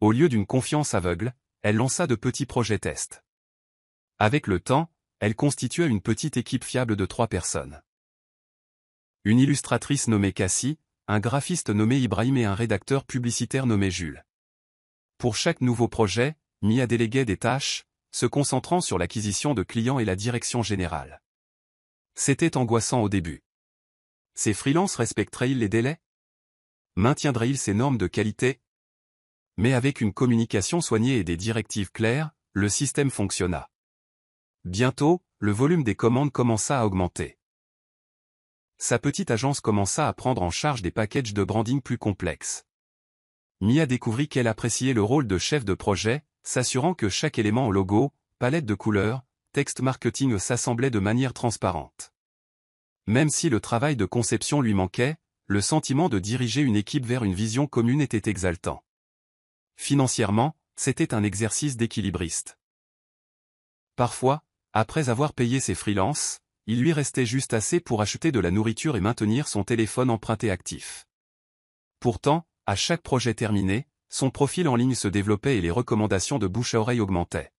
Au lieu d'une confiance aveugle, elle lança de petits projets tests. Avec le temps, elle constitua une petite équipe fiable de 3 personnes. Une illustratrice nommée Cassie, un graphiste nommé Ibrahim et un rédacteur publicitaire nommé Jules. Pour chaque nouveau projet, Mia déléguait des tâches, se concentrant sur l'acquisition de clients et la direction générale. C'était angoissant au début. Ces freelances respecteraient-ils les délais? Maintiendraient-ils ces normes de qualité? Mais avec une communication soignée et des directives claires, le système fonctionna. Bientôt, le volume des commandes commença à augmenter. Sa petite agence commença à prendre en charge des packages de branding plus complexes. Mia découvrit qu'elle appréciait le rôle de chef de projet, s'assurant que chaque élément au logo, palette de couleurs, texte marketing s'assemblait de manière transparente. Même si le travail de conception lui manquait, le sentiment de diriger une équipe vers une vision commune était exaltant. Financièrement, c'était un exercice d'équilibriste. Parfois, après avoir payé ses freelances, il lui restait juste assez pour acheter de la nourriture et maintenir son téléphone emprunté actif. Pourtant, à chaque projet terminé, son profil en ligne se développait et les recommandations de bouche à oreille augmentaient.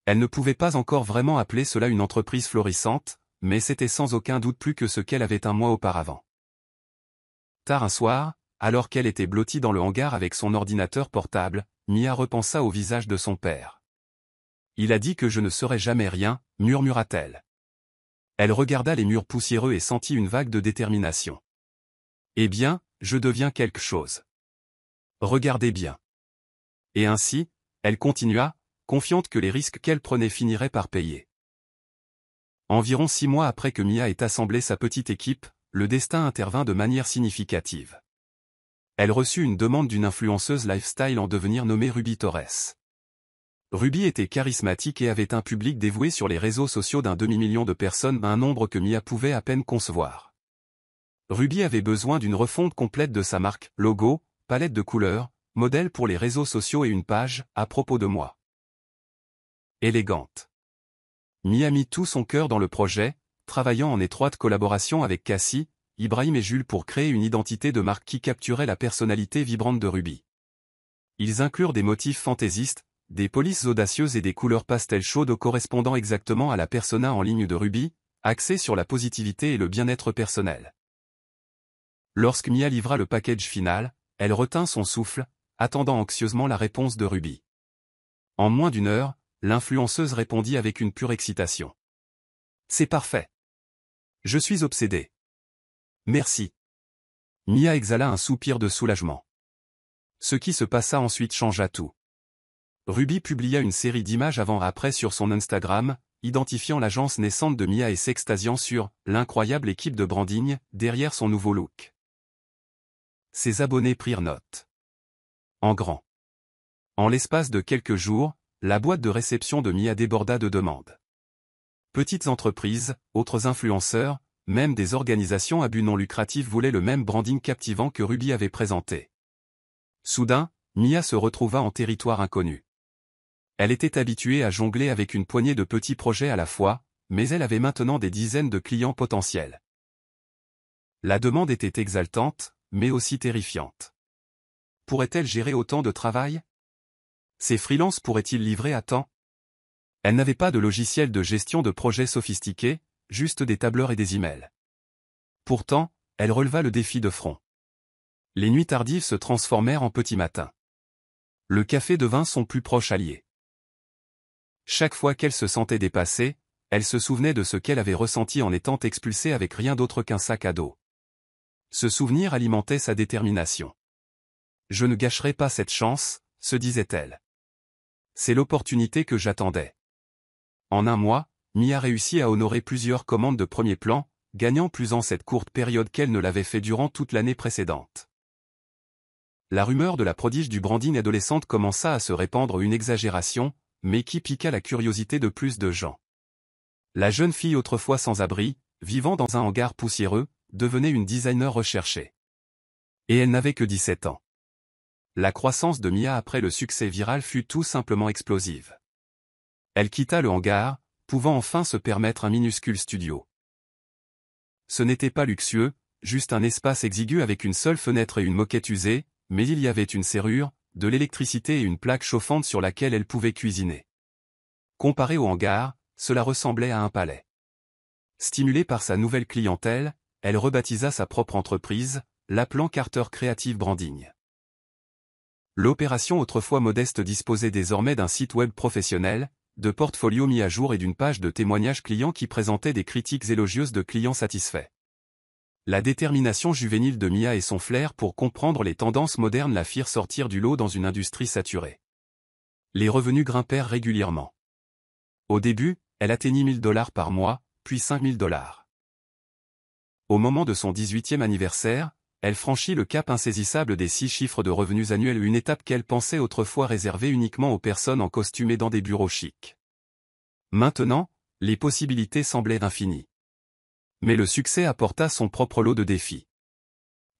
Elle ne pouvait pas encore vraiment appeler cela une entreprise florissante, mais c'était sans aucun doute plus que ce qu'elle avait un mois auparavant. Tard un soir, alors qu'elle était blottie dans le hangar avec son ordinateur portable, Mia repensa au visage de son père. « Il a dit que je ne serais jamais rien », murmura-t-elle. Elle regarda les murs poussiéreux et sentit une vague de détermination. « Eh bien, je deviens quelque chose. Regardez bien. » Et ainsi, elle continua, confiante que les risques qu'elle prenait finiraient par payer. Environ 6 mois après que Mia ait assemblé sa petite équipe, le destin intervint de manière significative. Elle reçut une demande d'une influenceuse lifestyle en devenir nommée Ruby Torres. Ruby était charismatique et avait un public dévoué sur les réseaux sociaux d'1 demi-million de personnes, un nombre que Mia pouvait à peine concevoir. Ruby avait besoin d'une refonte complète de sa marque, logo, palette de couleurs, modèle pour les réseaux sociaux et une page, à propos de moi. Élégante. Mia mit tout son cœur dans le projet, travaillant en étroite collaboration avec Cassie, Ibrahim et Jules pour créer une identité de marque qui capturait la personnalité vibrante de Ruby. Ils inclurent des motifs fantaisistes, des polices audacieuses et des couleurs pastel chaudes correspondant exactement à la persona en ligne de Ruby, axée sur la positivité et le bien-être personnel. Lorsque Mia livra le package final, elle retint son souffle, attendant anxieusement la réponse de Ruby. En moins d'1 heure, l'influenceuse répondit avec une pure excitation. « C'est parfait. Je suis obsédée. Merci. » Mia exhala un soupir de soulagement. Ce qui se passa ensuite changea tout. Ruby publia une série d'images avant-après sur son Instagram, identifiant l'agence naissante de Mia et s'extasiant sur « l'incroyable équipe de branding » derrière son nouveau look. Ses abonnés prirent note. En grand. En l'espace de quelques jours, la boîte de réception de Mia déborda de demandes. Petites entreprises, autres influenceurs, même des organisations à but non lucratif voulaient le même branding captivant que Ruby avait présenté. Soudain, Mia se retrouva en territoire inconnu. Elle était habituée à jongler avec une poignée de petits projets à la fois, mais elle avait maintenant des dizaines de clients potentiels. La demande était exaltante, mais aussi terrifiante. Pourrait-elle gérer autant de travail? Ces freelances pourraient-ils livrer à temps? Elle n'avait pas de logiciel de gestion de projets sophistiqué, juste des tableurs et des emails. Pourtant, elle releva le défi de front. Les nuits tardives se transformèrent en petits matins. Le café devint son plus proche allié. Chaque fois qu'elle se sentait dépassée, Elle se souvenait de ce qu'elle avait ressenti en étant expulsée avec rien d'autre qu'un sac à dos. Ce souvenir alimentait sa détermination. Je ne gâcherai pas cette chance, se disait-elle. C'est l'opportunité que j'attendais. En un mois, Mia réussit à honorer plusieurs commandes de premier plan, gagnant plus en cette courte période qu'elle ne l'avait fait durant toute l'année précédente. La rumeur de la prodige du branding adolescente commença à se répandre, une exagération, mais qui piqua la curiosité de plus de gens. La jeune fille autrefois sans abri, vivant dans un hangar poussiéreux, devenait une designer recherchée. Et elle n'avait que 17 ans. La croissance de Mia après le succès viral fut tout simplement explosive. Elle quitta le hangar, pouvant enfin se permettre un minuscule studio. Ce n'était pas luxueux, juste un espace exigu avec une seule fenêtre et une moquette usée, mais il y avait une serrure, de l'électricité et une plaque chauffante sur laquelle elle pouvait cuisiner. Comparé au hangar, cela ressemblait à un palais. Stimulée par sa nouvelle clientèle, elle rebaptisa sa propre entreprise, l'appelant Carter Creative Branding. L'opération autrefois modeste disposait désormais d'un site web professionnel, de portfolios mis à jour et d'une page de témoignages clients qui présentait des critiques élogieuses de clients satisfaits. La détermination juvénile de Mia et son flair pour comprendre les tendances modernes la firent sortir du lot dans une industrie saturée. Les revenus grimpèrent régulièrement. Au début, elle atteignit $1000 par mois, puis $5000. Au moment de son 18e anniversaire, elle franchit le cap insaisissable des 6 chiffres de revenus annuels, une étape qu'elle pensait autrefois réservée uniquement aux personnes en costume et dans des bureaux chics. Maintenant, les possibilités semblaient infinies. Mais le succès apporta son propre lot de défis.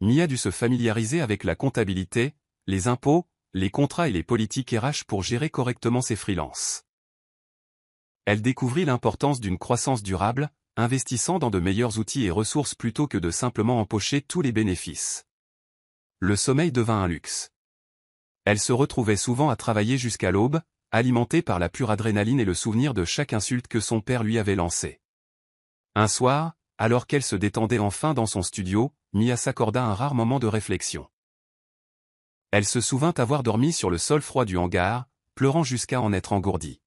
Mia dut se familiariser avec la comptabilité, les impôts, les contrats et les politiques RH pour gérer correctement ses freelances. Elle découvrit l'importance d'une croissance durable, investissant dans de meilleurs outils et ressources plutôt que de simplement empocher tous les bénéfices. Le sommeil devint un luxe. Elle se retrouvait souvent à travailler jusqu'à l'aube, alimentée par la pure adrénaline et le souvenir de chaque insulte que son père lui avait lancée. Un soir, alors qu'elle se détendait enfin dans son studio, Mia s'accorda un rare moment de réflexion. Elle se souvint avoir dormi sur le sol froid du hangar, pleurant jusqu'à en être engourdie.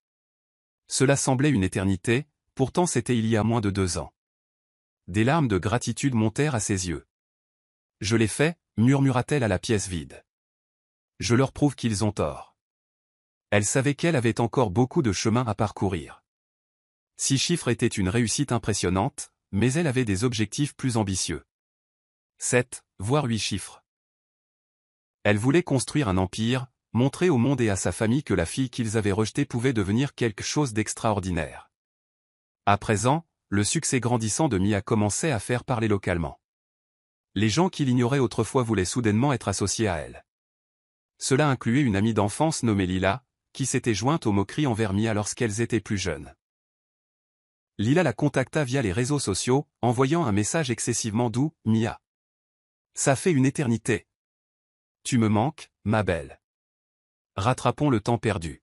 Cela semblait une éternité, pourtant c'était il y a moins de 2 ans. Des larmes de gratitude montèrent à ses yeux. « Je l'ai fait », murmura-t-elle à la pièce vide. « Je leur prouve qu'ils ont tort. » Elle savait qu'elle avait encore beaucoup de chemin à parcourir. 6 chiffres étaient une réussite impressionnante, mais elle avait des objectifs plus ambitieux. 7, voire 8 chiffres. Elle voulait construire un empire, montrer au monde et à sa famille que la fille qu'ils avaient rejetée pouvait devenir quelque chose d'extraordinaire. À présent, le succès grandissant de Mia commençait à faire parler localement. Les gens qui l'ignoraient autrefois voulaient soudainement être associés à elle. Cela incluait une amie d'enfance nommée Lila, qui s'était jointe aux moqueries envers Mia lorsqu'elles étaient plus jeunes. Lila la contacta via les réseaux sociaux, envoyant un message excessivement doux, « Mia. Ça fait une éternité. Tu me manques, ma belle. Rattrapons le temps perdu. »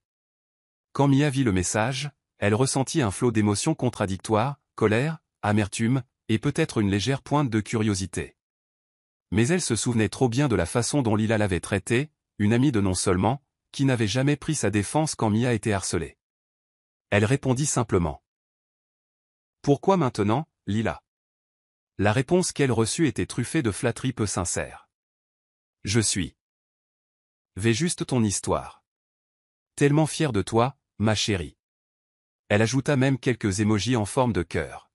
Quand Mia vit le message, elle ressentit un flot d'émotions contradictoires, colère, amertume, et peut-être une légère pointe de curiosité. Mais elle se souvenait trop bien de la façon dont Lila l'avait traitée, une amie de nom seulement, qui n'avait jamais pris sa défense quand Mia était harcelée. Elle répondit simplement. « Pourquoi maintenant, Lila ?» La réponse qu'elle reçut était truffée de flatteries peu sincères. « Je suis. Vais juste ton histoire. Tellement fière de toi, ma chérie. » Elle ajouta même quelques émojis en forme de cœur.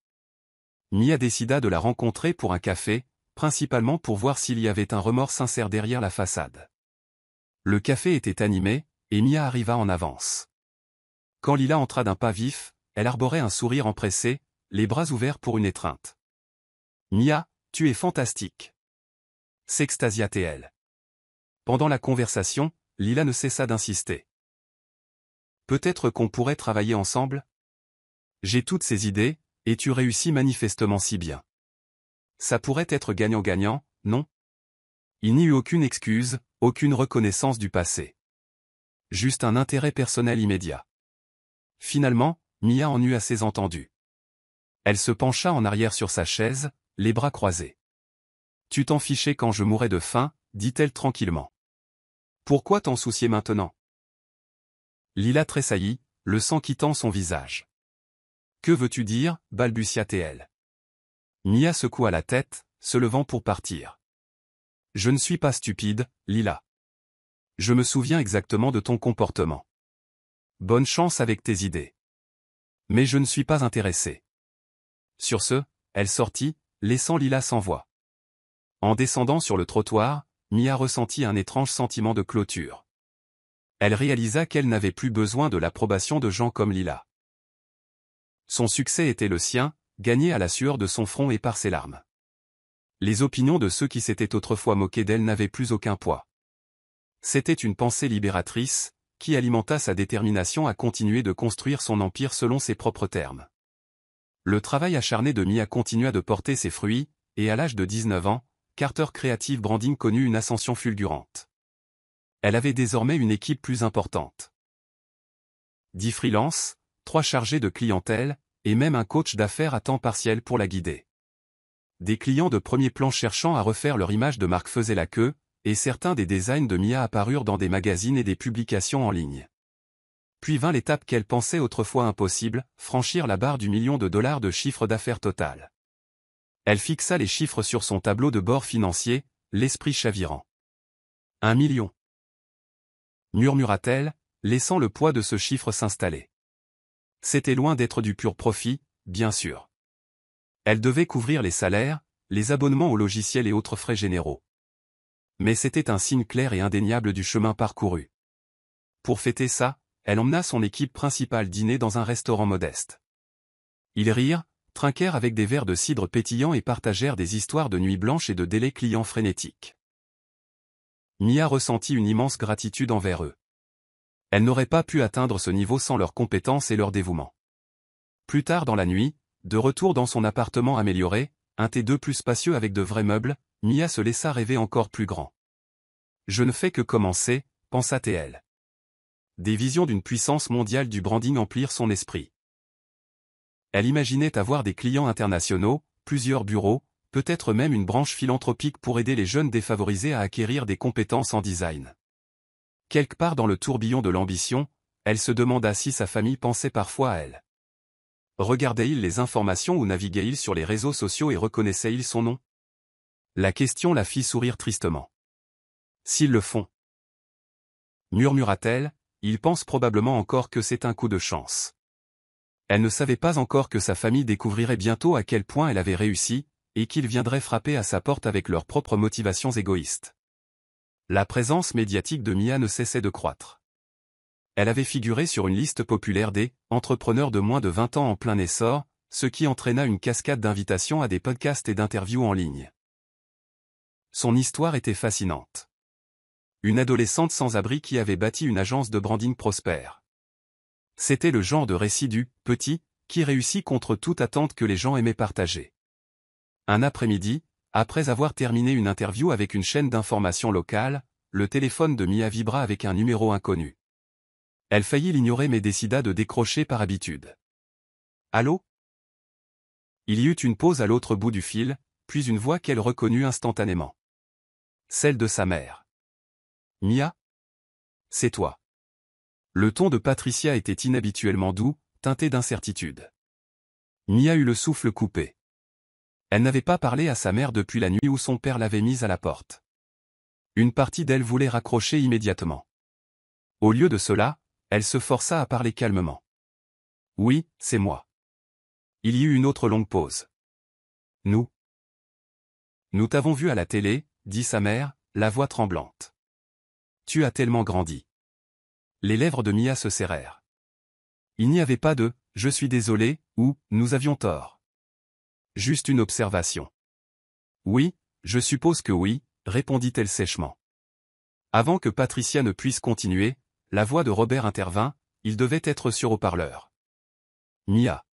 Mia décida de la rencontrer pour un café, principalement pour voir s'il y avait un remords sincère derrière la façade. Le café était animé, et Mia arriva en avance. Quand Lila entra d'un pas vif, elle arborait un sourire empressé, les bras ouverts pour une étreinte. « Mia, tu es fantastique. » s'extasia-t-elle. Pendant la conversation, Lila ne cessa d'insister. « Peut-être qu'on pourrait travailler ensemble ? J'ai toutes ces idées, et tu réussis manifestement si bien. Ça pourrait être gagnant-gagnant, non ? » Il n'y eut aucune excuse, aucune reconnaissance du passé. Juste un intérêt personnel immédiat. Finalement, Mia en eut assez entendu. Elle se pencha en arrière sur sa chaise, les bras croisés. « Tu t'en fichais quand je mourais de faim, » dit-elle tranquillement. « Pourquoi t'en soucier maintenant ? » Lila tressaillit, le sang quittant son visage. Que veux-tu dire, balbutia-t-elle. Mia secoua la tête, se levant pour partir. Je ne suis pas stupide, Lila. Je me souviens exactement de ton comportement. Bonne chance avec tes idées. Mais je ne suis pas intéressée. Sur ce, elle sortit, laissant Lila sans voix. En descendant sur le trottoir, Mia ressentit un étrange sentiment de clôture. Elle réalisa qu'elle n'avait plus besoin de l'approbation de gens comme Lila. Son succès était le sien, gagné à la sueur de son front et par ses larmes. Les opinions de ceux qui s'étaient autrefois moqués d'elle n'avaient plus aucun poids. C'était une pensée libératrice, qui alimenta sa détermination à continuer de construire son empire selon ses propres termes. Le travail acharné de Mia continua de porter ses fruits, et à l'âge de 19 ans, Carter Creative Branding connut une ascension fulgurante. Elle avait désormais une équipe plus importante. 10 freelances, 3 chargés de clientèle, et même un coach d'affaires à temps partiel pour la guider. Des clients de premier plan cherchant à refaire leur image de marque faisaient la queue, et certains des designs de Mia apparurent dans des magazines et des publications en ligne. Puis vint l'étape qu'elle pensait autrefois impossible, franchir la barre du $1 000 000 de chiffre d'affaires total. Elle fixa les chiffres sur son tableau de bord financier, l'esprit chavirant. 1 million. Murmura-t-elle, laissant le poids de ce chiffre s'installer. C'était loin d'être du pur profit, bien sûr. Elle devait couvrir les salaires, les abonnements aux logiciels et autres frais généraux. Mais c'était un signe clair et indéniable du chemin parcouru. Pour fêter ça, elle emmena son équipe principale dîner dans un restaurant modeste. Ils rirent, trinquèrent avec des verres de cidre pétillant et partagèrent des histoires de nuits blanches et de délais clients frénétiques. Mia ressentit une immense gratitude envers eux. Elle n'aurait pas pu atteindre ce niveau sans leurs compétences et leur dévouement. Plus tard dans la nuit, de retour dans son appartement amélioré, un T2 plus spacieux avec de vrais meubles, Mia se laissa rêver encore plus grand. Je ne fais que commencer, pensa-t-elle. Des visions d'une puissance mondiale du branding emplirent son esprit. Elle imaginait avoir des clients internationaux, plusieurs bureaux, peut-être même une branche philanthropique pour aider les jeunes défavorisés à acquérir des compétences en design. Quelque part dans le tourbillon de l'ambition, elle se demanda si sa famille pensait parfois à elle. Regardait-il les informations ou naviguait-il sur les réseaux sociaux et reconnaissait-il son nom? La question la fit sourire tristement. S'ils le font, murmura-t-elle, ils pensent probablement encore que c'est un coup de chance. Elle ne savait pas encore que sa famille découvrirait bientôt à quel point elle avait réussi, et qu'ils viendraient frapper à sa porte avec leurs propres motivations égoïstes. La présence médiatique de Mia ne cessait de croître. Elle avait figuré sur une liste populaire des « entrepreneurs de moins de 20 ans en plein essor », ce qui entraîna une cascade d'invitations à des podcasts et d'interviews en ligne. Son histoire était fascinante. Une adolescente sans abri qui avait bâti une agence de branding prospère. C'était le genre de récit du « petit » qui réussit contre toute attente que les gens aimaient partager. Un après-midi, après avoir terminé une interview avec une chaîne d'information locale, le téléphone de Mia vibra avec un numéro inconnu. Elle faillit l'ignorer mais décida de décrocher par habitude. Allô? Il y eut une pause à l'autre bout du fil, puis une voix qu'elle reconnut instantanément. Celle de sa mère. Mia? C'est toi. Le ton de Patricia était inhabituellement doux, teinté d'incertitude. Mia eut le souffle coupé. Elle n'avait pas parlé à sa mère depuis la nuit où son père l'avait mise à la porte. Une partie d'elle voulait raccrocher immédiatement. Au lieu de cela, elle se força à parler calmement. Oui, c'est moi. Il y eut une autre longue pause. Nous t'avons vu à la télé, dit sa mère, la voix tremblante. Tu as tellement grandi. Les lèvres de Mia se serrèrent. Il n'y avait pas de « je suis désolé » ou « nous avions tort ». Juste une observation. Oui, je suppose que oui, répondit-elle sèchement. Avant que Patricia ne puisse continuer, la voix de Robert intervint, il devait être sur haut-parleur. Mia.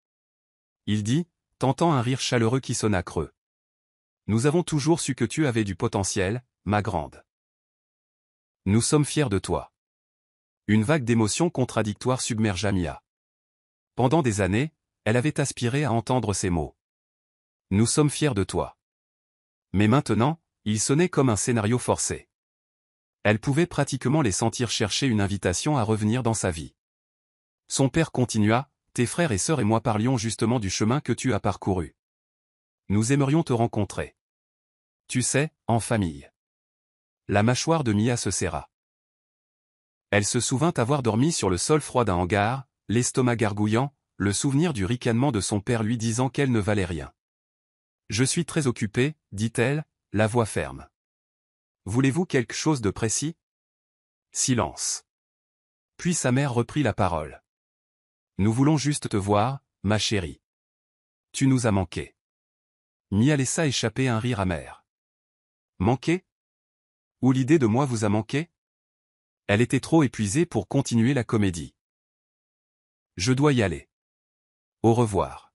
Il dit, tentant un rire chaleureux qui sonna creux. Nous avons toujours su que tu avais du potentiel, ma grande. Nous sommes fiers de toi. Une vague d'émotions contradictoires submergea Mia. Pendant des années, elle avait aspiré à entendre ces mots. Nous sommes fiers de toi. Mais maintenant, il sonnait comme un scénario forcé. Elle pouvait pratiquement les sentir chercher une invitation à revenir dans sa vie. Son père continua, tes frères et sœurs et moi parlions justement du chemin que tu as parcouru. Nous aimerions te rencontrer. Tu sais, en famille. La mâchoire de Mia se serra. Elle se souvint avoir dormi sur le sol froid d'un hangar, l'estomac gargouillant, le souvenir du ricanement de son père lui disant qu'elle ne valait rien. Je suis très occupée, dit-elle, la voix ferme. Voulez-vous quelque chose de précis? Silence. Puis sa mère reprit la parole. Nous voulons juste te voir, ma chérie. Tu nous as manqué. Mia laissa échapper un rire amer. Manqué? Ou l'idée de moi vous a manqué? Elle était trop épuisée pour continuer la comédie. Je dois y aller. Au revoir.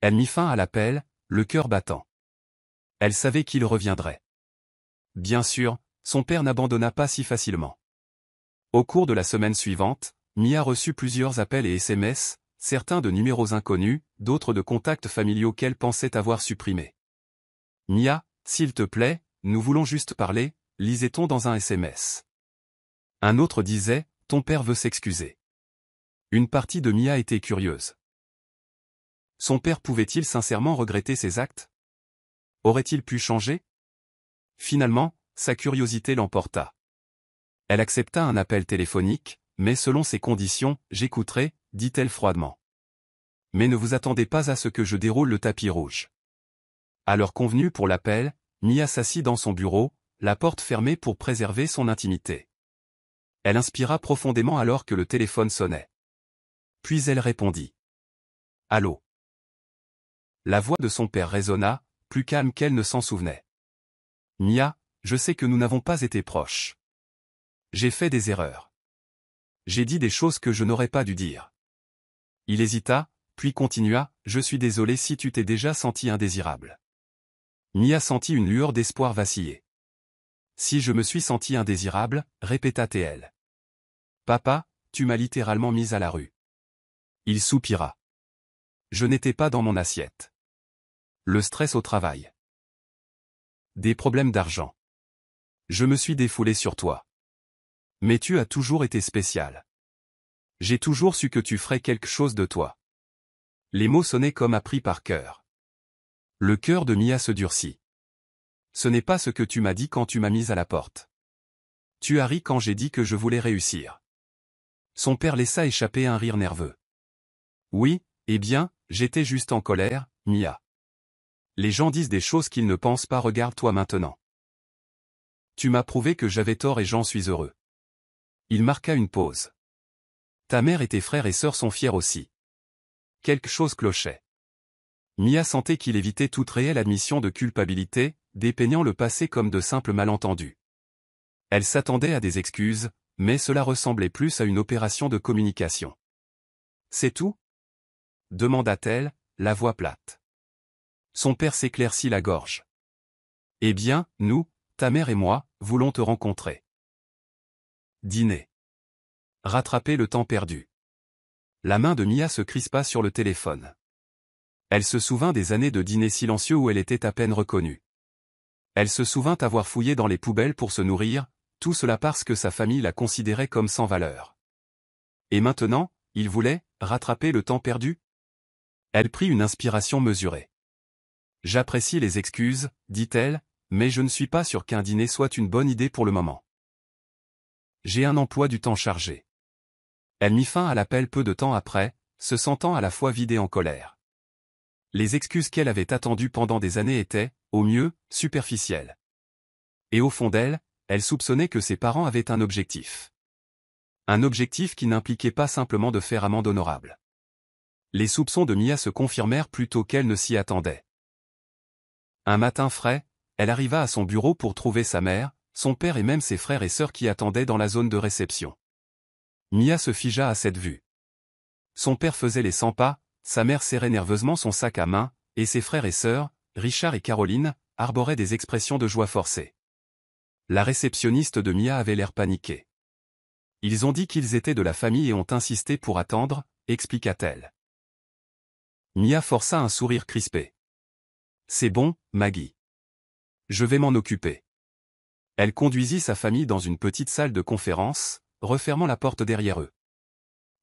Elle mit fin à l'appel, le cœur battant. Elle savait qu'il reviendrait. Bien sûr, son père n'abandonna pas si facilement. Au cours de la semaine suivante, Mia reçut plusieurs appels et SMS, certains de numéros inconnus, d'autres de contacts familiaux qu'elle pensait avoir supprimés. Mia, s'il te plaît, nous voulons juste parler, lisait-on dans un SMS. Un autre disait, ton père veut s'excuser. Une partie de Mia était curieuse. Son père pouvait-il sincèrement regretter ses actes? Aurait-il pu changer? Finalement, sa curiosité l'emporta. Elle accepta un appel téléphonique, mais selon ses conditions, j'écouterai, dit-elle froidement. Mais ne vous attendez pas à ce que je déroule le tapis rouge. À l'heure convenue pour l'appel, Mia s'assit dans son bureau, la porte fermée pour préserver son intimité. Elle inspira profondément alors que le téléphone sonnait. Puis elle répondit. Allô. La voix de son père résonna, plus calme qu'elle ne s'en souvenait. Mia, je sais que nous n'avons pas été proches. J'ai fait des erreurs. J'ai dit des choses que je n'aurais pas dû dire. Il hésita, puis continua, je suis désolé si tu t'es déjà senti indésirable. Mia sentit une lueur d'espoir vaciller. Si je me suis senti indésirable, répéta-t-elle. Papa, tu m'as littéralement mise à la rue. Il soupira. Je n'étais pas dans mon assiette. Le stress au travail. Des problèmes d'argent. Je me suis défoulé sur toi. Mais tu as toujours été spécial. J'ai toujours su que tu ferais quelque chose de toi. Les mots sonnaient comme appris par cœur. Le cœur de Mia se durcit. Ce n'est pas ce que tu m'as dit quand tu m'as mise à la porte. Tu as ri quand j'ai dit que je voulais réussir. Son père laissa échapper un rire nerveux. Oui, eh bien, j'étais juste en colère, Mia. Les gens disent des choses qu'ils ne pensent pas, regarde-toi maintenant. Tu m'as prouvé que j'avais tort et j'en suis heureux. Il marqua une pause. Ta mère et tes frères et sœurs sont fiers aussi. Quelque chose clochait. Mia sentait qu'il évitait toute réelle admission de culpabilité, dépeignant le passé comme de simples malentendus. Elle s'attendait à des excuses, mais cela ressemblait plus à une opération de communication. C'est tout? Demanda-t-elle, la voix plate. Son père s'éclaircit la gorge. Eh bien, nous, ta mère et moi, voulons te rencontrer. Dîner. Rattraper le temps perdu. La main de Mia se crispa sur le téléphone. Elle se souvint des années de dîner silencieux où elle était à peine reconnue. Elle se souvint avoir fouillé dans les poubelles pour se nourrir, tout cela parce que sa famille la considérait comme sans valeur. Et maintenant, il voulait rattraper le temps perdu? Elle prit une inspiration mesurée. J'apprécie les excuses, dit-elle, mais je ne suis pas sûre qu'un dîner soit une bonne idée pour le moment. J'ai un emploi du temps chargé. Elle mit fin à l'appel peu de temps après, se sentant à la fois vide et en colère. Les excuses qu'elle avait attendues pendant des années étaient, au mieux, superficielles. Et au fond d'elle, elle soupçonnait que ses parents avaient un objectif. Un objectif qui n'impliquait pas simplement de faire amende honorable. Les soupçons de Mia se confirmèrent plutôt qu'elle ne s'y attendait. Un matin frais, elle arriva à son bureau pour trouver sa mère, son père et même ses frères et sœurs qui attendaient dans la zone de réception. Mia se figea à cette vue. Son père faisait les 100 pas, sa mère serrait nerveusement son sac à main, et ses frères et sœurs, Richard et Caroline, arboraient des expressions de joie forcée. La réceptionniste de Mia avait l'air paniqué. Ils ont dit qu'ils étaient de la famille et ont insisté pour attendre, expliqua-t-elle. Mia força un sourire crispé. C'est bon, Maggie. Je vais m'en occuper. Elle conduisit sa famille dans une petite salle de conférence, refermant la porte derrière eux.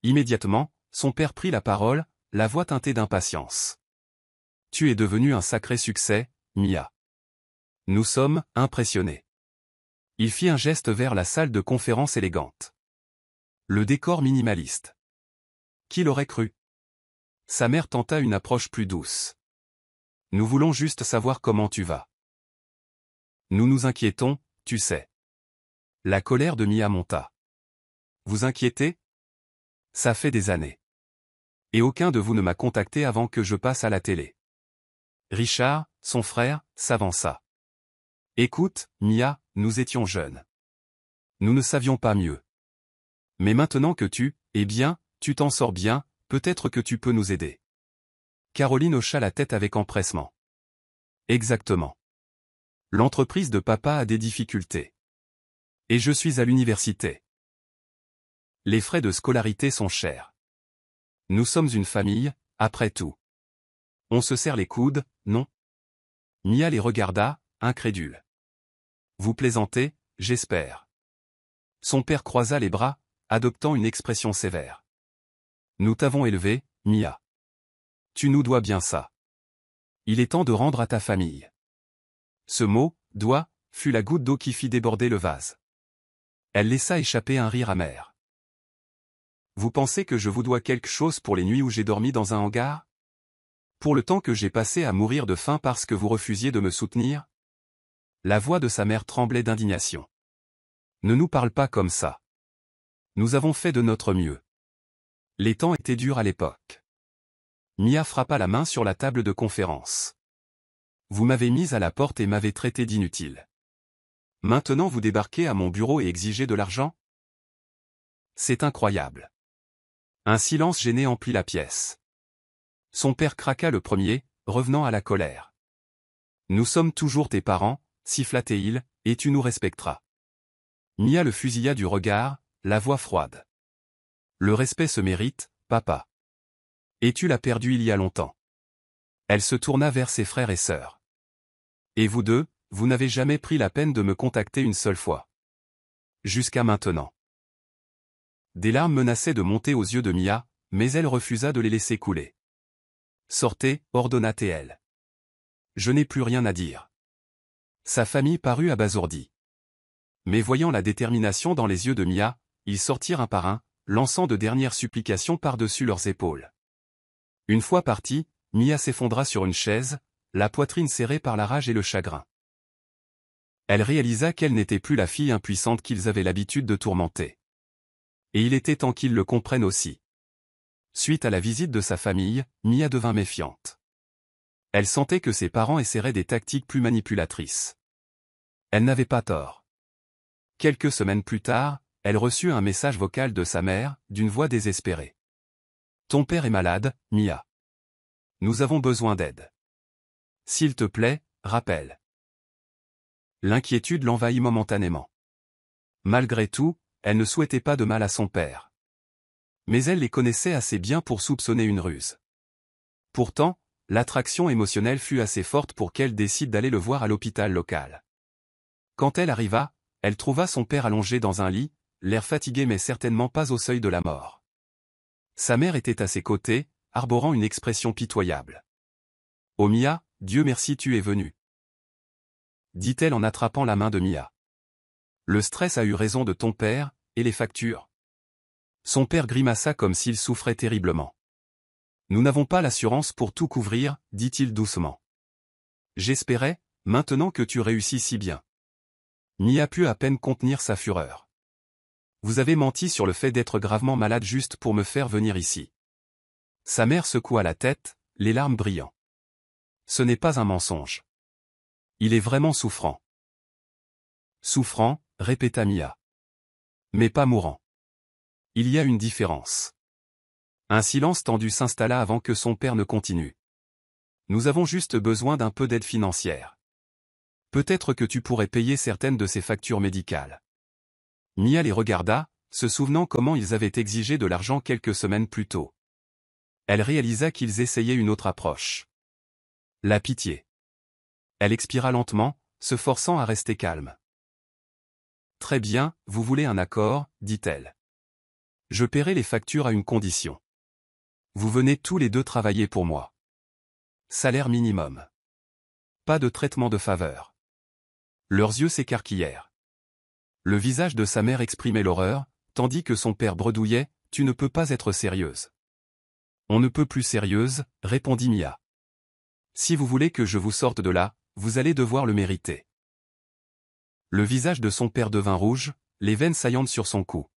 Immédiatement, son père prit la parole, la voix teintée d'impatience. Tu es devenu un sacré succès, Mia. Nous sommes impressionnés. Il fit un geste vers la salle de conférence élégante. Le décor minimaliste. Qui l'aurait cru? Sa mère tenta une approche plus douce. Nous voulons juste savoir comment tu vas. Nous nous inquiétons, tu sais. La colère de Mia monta. Vous inquiétez? Ça fait des années. Et aucun de vous ne m'a contacté avant que je passe à la télé. Richard, son frère, s'avança. Écoute, Mia, nous étions jeunes. Nous ne savions pas mieux. Mais maintenant que tu t'en sors bien, peut-être que tu peux nous aider. Caroline hocha la tête avec empressement. Exactement. L'entreprise de papa a des difficultés. Et je suis à l'université. Les frais de scolarité sont chers. Nous sommes une famille, après tout. On se serre les coudes, non? Mia les regarda, incrédule. Vous plaisantez, j'espère. Son père croisa les bras, adoptant une expression sévère. Nous t'avons élevé, Mia. Tu nous dois bien ça. Il est temps de rendre à ta famille. Ce mot, doit, fut la goutte d'eau qui fit déborder le vase. Elle laissa échapper un rire amer. Vous pensez que je vous dois quelque chose pour les nuits où j'ai dormi dans un hangar? Pour le temps que j'ai passé à mourir de faim parce que vous refusiez de me soutenir? La voix de sa mère tremblait d'indignation. Ne nous parle pas comme ça. Nous avons fait de notre mieux. Les temps étaient durs à l'époque. Mia frappa la main sur la table de conférence. Vous m'avez mise à la porte et m'avez traité d'inutile. Maintenant vous débarquez à mon bureau et exigez de l'argent? C'est incroyable. Un silence gêné emplit la pièce. Son père craqua le premier, revenant à la colère. Nous sommes toujours tes parents, siffla-t-il, et tu nous respecteras. Mia le fusilla du regard, la voix froide. Le respect se mérite, papa. Et tu l'as perdu il y a longtemps. Elle se tourna vers ses frères et sœurs. Et vous deux, vous n'avez jamais pris la peine de me contacter une seule fois. Jusqu'à maintenant. Des larmes menaçaient de monter aux yeux de Mia, mais elle refusa de les laisser couler. Sortez, ordonna-t-elle. Je n'ai plus rien à dire. Sa famille parut abasourdie. Mais voyant la détermination dans les yeux de Mia, ils sortirent un par un, lançant de dernières supplications par-dessus leurs épaules. Une fois partie, Mia s'effondra sur une chaise, la poitrine serrée par la rage et le chagrin. Elle réalisa qu'elle n'était plus la fille impuissante qu'ils avaient l'habitude de tourmenter. Et il était temps qu'ils le comprennent aussi. Suite à la visite de sa famille, Mia devint méfiante. Elle sentait que ses parents essaieraient des tactiques plus manipulatrices. Elle n'avait pas tort. Quelques semaines plus tard, elle reçut un message vocal de sa mère, d'une voix désespérée. Ton père est malade, Mia. Nous avons besoin d'aide. S'il te plaît, rappelle. L'inquiétude l'envahit momentanément. Malgré tout, elle ne souhaitait pas de mal à son père. Mais elle les connaissait assez bien pour soupçonner une ruse. Pourtant, l'attraction émotionnelle fut assez forte pour qu'elle décide d'aller le voir à l'hôpital local. Quand elle arriva, elle trouva son père allongé dans un lit, l'air fatigué mais certainement pas au seuil de la mort. Sa mère était à ses côtés, arborant une expression pitoyable. « Oh Mia, Dieu merci tu es venue. » dit-elle en attrapant la main de Mia. Le stress a eu raison de ton père, et les factures. Son père grimaça comme s'il souffrait terriblement. Nous n'avons pas l'assurance pour tout couvrir, dit-il doucement. J'espérais, maintenant que tu réussis si bien. Mia put à peine contenir sa fureur. Vous avez menti sur le fait d'être gravement malade juste pour me faire venir ici. Sa mère secoua la tête, les larmes brillant. Ce n'est pas un mensonge. Il est vraiment souffrant. Souffrant, répéta Mia. Mais pas mourant. Il y a une différence. Un silence tendu s'installa avant que son père ne continue. Nous avons juste besoin d'un peu d'aide financière. Peut-être que tu pourrais payer certaines de ces factures médicales. Mia les regarda, se souvenant comment ils avaient exigé de l'argent quelques semaines plus tôt. Elle réalisa qu'ils essayaient une autre approche. La pitié. Elle expira lentement, se forçant à rester calme. Très bien, vous voulez un accord, dit-elle. Je paierai les factures à une condition. Vous venez tous les deux travailler pour moi. Salaire minimum. Pas de traitement de faveur. Leurs yeux s'écarquillèrent. Le visage de sa mère exprimait l'horreur, tandis que son père bredouillait « Tu ne peux pas être sérieuse. » On ne peut plus sérieuse, répondit Mia. Si vous voulez que je vous sorte de là, vous allez devoir le mériter. Le visage de son père devint rouge, les veines saillantes sur son cou.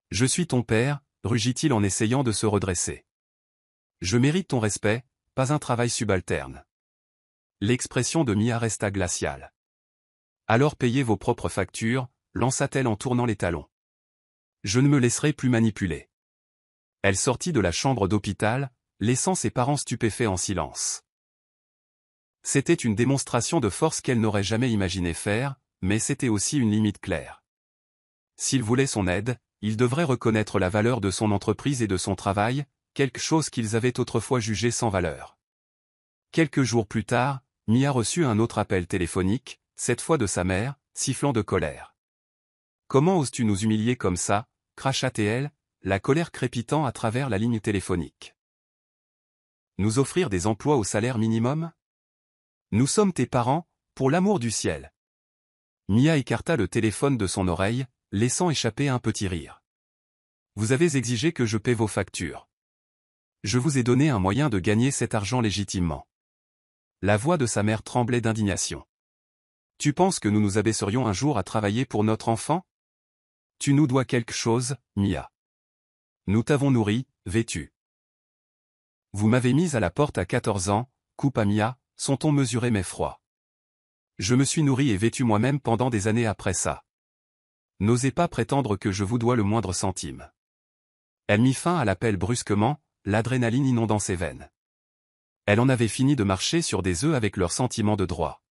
Je suis ton père, rugit-il en essayant de se redresser. Je mérite ton respect, pas un travail subalterne. L'expression de Mia resta glaciale. Alors payez vos propres factures, lança-t-elle en tournant les talons. Je ne me laisserai plus manipuler. Elle sortit de la chambre d'hôpital, laissant ses parents stupéfaits en silence. C'était une démonstration de force qu'elle n'aurait jamais imaginé faire, mais c'était aussi une limite claire. S'il voulait son aide, il devrait reconnaître la valeur de son entreprise et de son travail, quelque chose qu'ils avaient autrefois jugé sans valeur. Quelques jours plus tard, Mia reçut un autre appel téléphonique, cette fois de sa mère, sifflant de colère. « Comment oses-tu nous humilier comme ça » cracha-t-elle, la colère crépitant à travers la ligne téléphonique. « Nous offrir des emplois au salaire minimum ? Nous sommes tes parents, pour l'amour du ciel !» Mia écarta le téléphone de son oreille, laissant échapper un petit rire. « Vous avez exigé que je paie vos factures. Je vous ai donné un moyen de gagner cet argent légitimement. » La voix de sa mère tremblait d'indignation. « Tu penses que nous nous abaisserions un jour à travailler pour notre enfant ? Tu nous dois quelque chose, Mia. Nous t'avons nourri, vêtu. Vous m'avez mise à la porte à 14 ans, coupa Mia, son ton mesuré mais froid. Je me suis nourri et vêtu moi-même pendant des années après ça. N'osez pas prétendre que je vous dois le moindre centime. » Elle mit fin à l'appel brusquement, l'adrénaline inondant ses veines. Elle en avait fini de marcher sur des œufs avec leur sentiment de droit.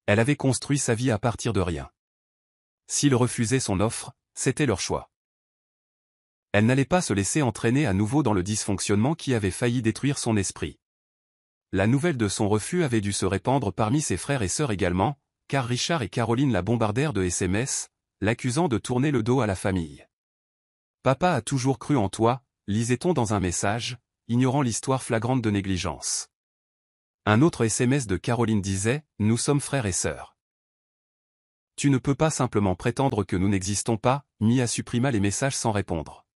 Elle avait construit sa vie à partir de rien. S'ils refusaient son offre, c'était leur choix. Elle n'allait pas se laisser entraîner à nouveau dans le dysfonctionnement qui avait failli détruire son esprit. La nouvelle de son refus avait dû se répandre parmi ses frères et sœurs également, car Richard et Caroline la bombardèrent de SMS, l'accusant de tourner le dos à la famille. « Papa a toujours cru en toi », lisait-on dans un message, ignorant l'histoire flagrante de négligence. Un autre SMS de Caroline disait « Nous sommes frères et sœurs. » Tu ne peux pas simplement prétendre que nous n'existons pas, Mia supprima les messages sans répondre.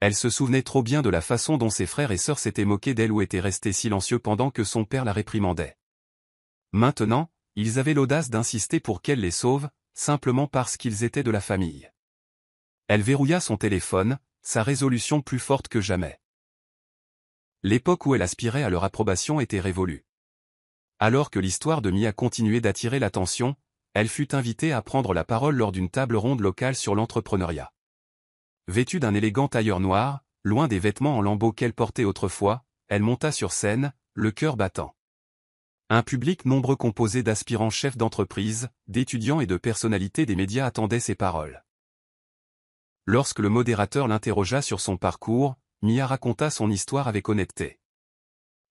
Elle se souvenait trop bien de la façon dont ses frères et sœurs s'étaient moqués d'elle ou étaient restés silencieux pendant que son père la réprimandait. Maintenant, ils avaient l'audace d'insister pour qu'elle les sauve, simplement parce qu'ils étaient de la famille. Elle verrouilla son téléphone, sa résolution plus forte que jamais. L'époque où elle aspirait à leur approbation était révolue. Alors que l'histoire de Mia continuait d'attirer l'attention, elle fut invitée à prendre la parole lors d'une table ronde locale sur l'entrepreneuriat. Vêtue d'un élégant tailleur noir, loin des vêtements en lambeaux qu'elle portait autrefois, elle monta sur scène, le cœur battant. Un public nombreux composé d'aspirants chefs d'entreprise, d'étudiants et de personnalités des médias attendait ses paroles. Lorsque le modérateur l'interrogea sur son parcours, Mia raconta son histoire avec honnêteté.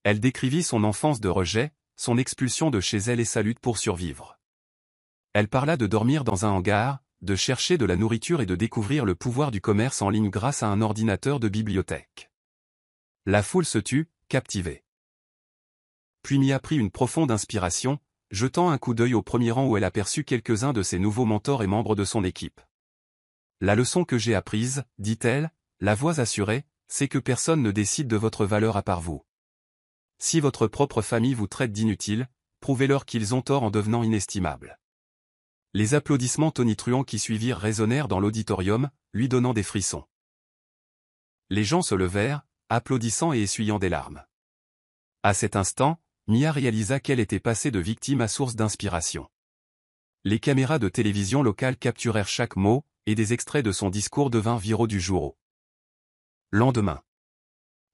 Elle décrivit son enfance de rejet, son expulsion de chez elle et sa lutte pour survivre. Elle parla de dormir dans un hangar, de chercher de la nourriture et de découvrir le pouvoir du commerce en ligne grâce à un ordinateur de bibliothèque. La foule se tut, captivée. Puis Mia prit une profonde inspiration, jetant un coup d'œil au premier rang où elle aperçut quelques-uns de ses nouveaux mentors et membres de son équipe. « La leçon que j'ai apprise, dit-elle, la voix assurée, c'est que personne ne décide de votre valeur à part vous. Si votre propre famille vous traite d'inutile, prouvez-leur qu'ils ont tort en devenant inestimables. » Les applaudissements tonitruants qui suivirent résonnèrent dans l'auditorium, lui donnant des frissons. Les gens se levèrent, applaudissant et essuyant des larmes. À cet instant, Mia réalisa qu'elle était passée de victime à source d'inspiration. Les caméras de télévision locales capturèrent chaque mot, et des extraits de son discours devinrent viraux du jour au lendemain.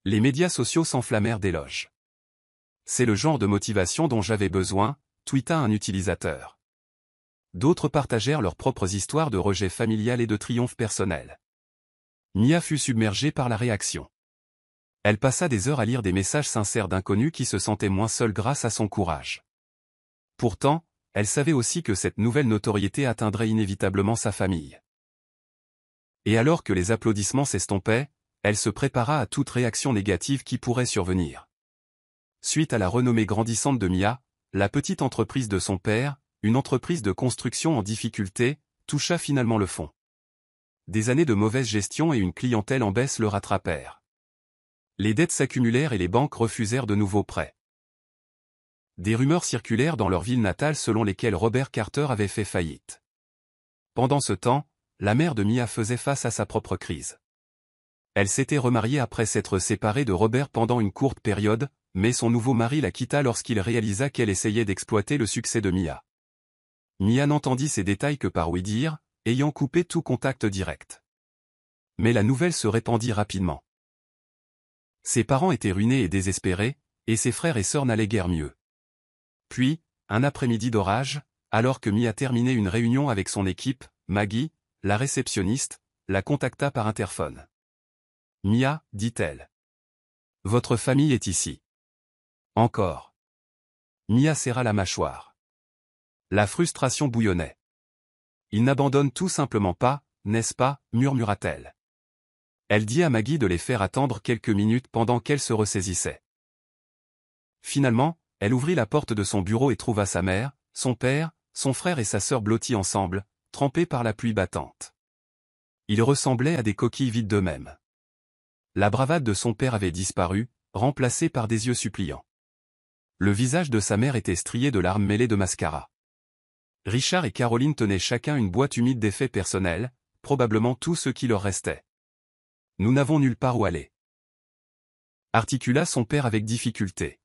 Les médias sociaux s'enflammèrent d'éloges. « C'est le genre de motivation dont j'avais besoin », tweeta un utilisateur. D'autres partagèrent leurs propres histoires de rejet familial et de triomphe personnel. Mia fut submergée par la réaction. Elle passa des heures à lire des messages sincères d'inconnus qui se sentaient moins seuls grâce à son courage. Pourtant, elle savait aussi que cette nouvelle notoriété atteindrait inévitablement sa famille. Et alors que les applaudissements s'estompaient, Elle se prépara à toute réaction négative qui pourrait survenir. Suite à la renommée grandissante de Mia, la petite entreprise de son père, une entreprise de construction en difficulté, toucha finalement le fond. Des années de mauvaise gestion et une clientèle en baisse le rattrapèrent. Les dettes s'accumulèrent et les banques refusèrent de nouveaux prêts. Des rumeurs circulèrent dans leur ville natale selon lesquelles Robert Carter avait fait faillite. Pendant ce temps, la mère de Mia faisait face à sa propre crise. Elle s'était remariée après s'être séparée de Robert pendant une courte période, mais son nouveau mari la quitta lorsqu'il réalisa qu'elle essayait d'exploiter le succès de Mia. Mia n'entendit ces détails que par ouï-dire, ayant coupé tout contact direct. Mais la nouvelle se répandit rapidement. Ses parents étaient ruinés et désespérés, et ses frères et sœurs n'allaient guère mieux. Puis, un après-midi d'orage, alors que Mia terminait une réunion avec son équipe, Maggie, la réceptionniste, la contacta par interphone. « Mia, dit-elle. Votre famille est ici. » Encore. Mia serra la mâchoire. La frustration bouillonnait. « Ils n'abandonnent tout simplement pas, n'est-ce pas ?» murmura-t-elle. Elle dit à Maggie de les faire attendre quelques minutes pendant qu'elle se ressaisissait. Finalement, elle ouvrit la porte de son bureau et trouva sa mère, son père, son frère et sa sœur blottis ensemble, trempés par la pluie battante. Ils ressemblaient à des coquilles vides d'eux-mêmes. La bravade de son père avait disparu, remplacée par des yeux suppliants. Le visage de sa mère était strié de larmes mêlées de mascara. Richard et Caroline tenaient chacun une boîte humide d'effets personnels, probablement tout ce qui leur restait. « Nous n'avons nulle part où aller. » articula son père avec difficulté.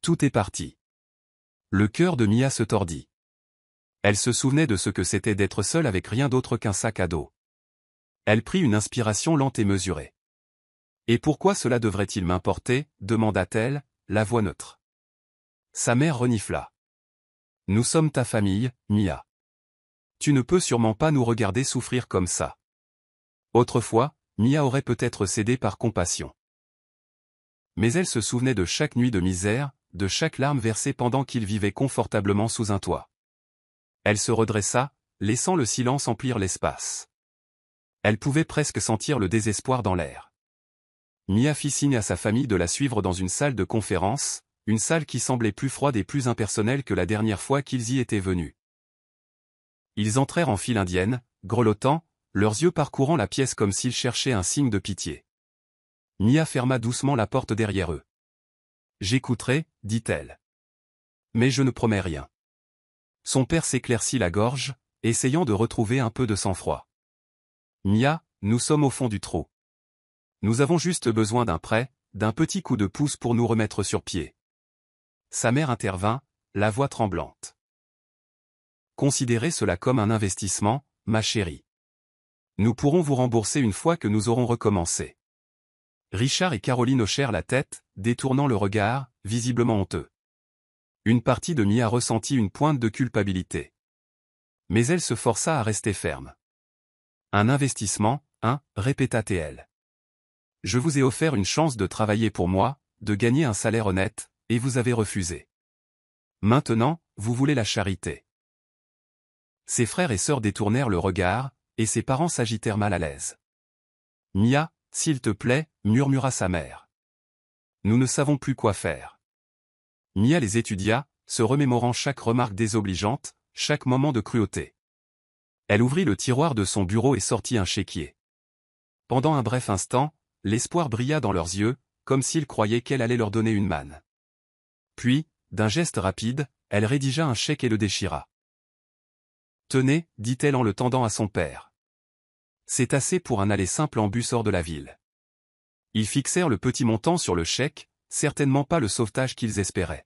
Tout est parti. Le cœur de Mia se tordit. Elle se souvenait de ce que c'était d'être seule avec rien d'autre qu'un sac à dos. Elle prit une inspiration lente et mesurée. « Et pourquoi cela devrait-il m'importer ?» demanda-t-elle, la voix neutre. Sa mère renifla. « Nous sommes ta famille, Mia. Tu ne peux sûrement pas nous regarder souffrir comme ça. » Autrefois, Mia aurait peut-être cédé par compassion. Mais elle se souvenait de chaque nuit de misère, de chaque larme versée pendant qu'ils vivaient confortablement sous un toit. Elle se redressa, laissant le silence emplir l'espace. Elle pouvait presque sentir le désespoir dans l'air. Mia fit signe à sa famille de la suivre dans une salle de conférence, une salle qui semblait plus froide et plus impersonnelle que la dernière fois qu'ils y étaient venus. Ils entrèrent en file indienne, grelottant, leurs yeux parcourant la pièce comme s'ils cherchaient un signe de pitié. Mia ferma doucement la porte derrière eux. « J'écouterai, dit-elle. Mais je ne promets rien. » Son père s'éclaircit la gorge, essayant de retrouver un peu de sang-froid. « Mia, nous sommes au fond du trou. Nous avons juste besoin d'un prêt, d'un petit coup de pouce pour nous remettre sur pied. » Sa mère intervint, la voix tremblante. « Considérez cela comme un investissement, ma chérie. Nous pourrons vous rembourser une fois que nous aurons recommencé. » Richard et Caroline hochèrent la tête, détournant le regard, visiblement honteux. Une partie de Mia ressentit une pointe de culpabilité. Mais elle se força à rester ferme. « Un investissement, hein, répéta-t-elle. Je vous ai offert une chance de travailler pour moi, de gagner un salaire honnête, et vous avez refusé. Maintenant, vous voulez la charité. » Ses frères et sœurs détournèrent le regard, et ses parents s'agitèrent mal à l'aise. « Mia, s'il te plaît, » murmura sa mère. « Nous ne savons plus quoi faire. » Mia les étudia, se remémorant chaque remarque désobligeante, chaque moment de cruauté. Elle ouvrit le tiroir de son bureau et sortit un chéquier. Pendant un bref instant, l'espoir brilla dans leurs yeux, comme s'ils croyaient qu'elle allait leur donner une manne. Puis, d'un geste rapide, elle rédigea un chèque et le déchira. « Tenez, dit-elle en le tendant à son père. C'est assez pour un aller simple en bus hors de la ville. » Ils fixèrent le petit montant sur le chèque, certainement pas le sauvetage qu'ils espéraient.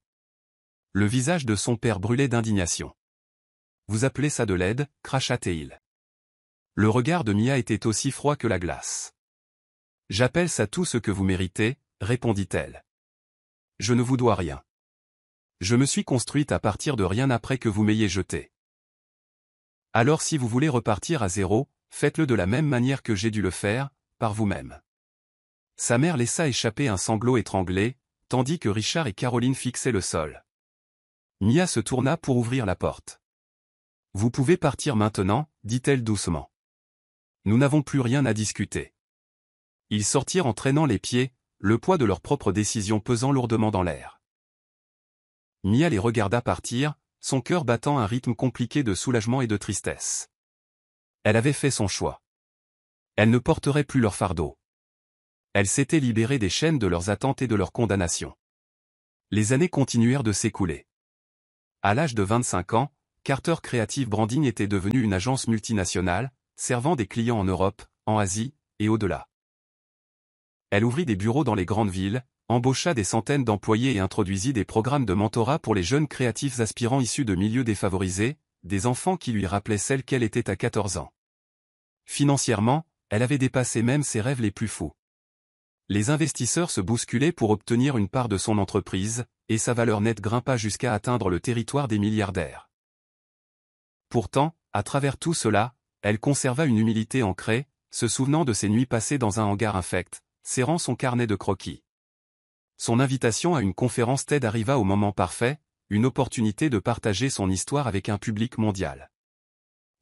Le visage de son père brûlait d'indignation. « Vous appelez ça de l'aide ?» cracha-t-il. Le regard de Mia était aussi froid que la glace. « J'appelle ça tout ce que vous méritez, » répondit-elle. « Je ne vous dois rien. Je me suis construite à partir de rien après que vous m'ayez jeté. Alors si vous voulez repartir à zéro, faites-le de la même manière que j'ai dû le faire, par vous-même. » Sa mère laissa échapper un sanglot étranglé, tandis que Richard et Caroline fixaient le sol. Mia se tourna pour ouvrir la porte. « Vous pouvez partir maintenant, dit-elle doucement. Nous n'avons plus rien à discuter. » Ils sortirent en traînant les pieds, le poids de leurs propres décisions pesant lourdement dans l'air. Mia les regarda partir, son cœur battant un rythme compliqué de soulagement et de tristesse. Elle avait fait son choix. Elle ne porterait plus leur fardeau. Elle s'était libérée des chaînes de leurs attentes et de leurs condamnations. Les années continuèrent de s'écouler. À l'âge de 25 ans, Carter Creative Branding était devenue une agence multinationale, servant des clients en Europe, en Asie, et au-delà. Elle ouvrit des bureaux dans les grandes villes, embaucha des centaines d'employés et introduisit des programmes de mentorat pour les jeunes créatifs aspirants issus de milieux défavorisés, des enfants qui lui rappelaient celle qu'elle était à 14 ans. Financièrement, elle avait dépassé même ses rêves les plus fous. Les investisseurs se bousculaient pour obtenir une part de son entreprise, et sa valeur nette grimpa jusqu'à atteindre le territoire des milliardaires. Pourtant, à travers tout cela, elle conserva une humilité ancrée, se souvenant de ses nuits passées dans un hangar infect, serrant son carnet de croquis. Son invitation à une conférence TED arriva au moment parfait, une opportunité de partager son histoire avec un public mondial.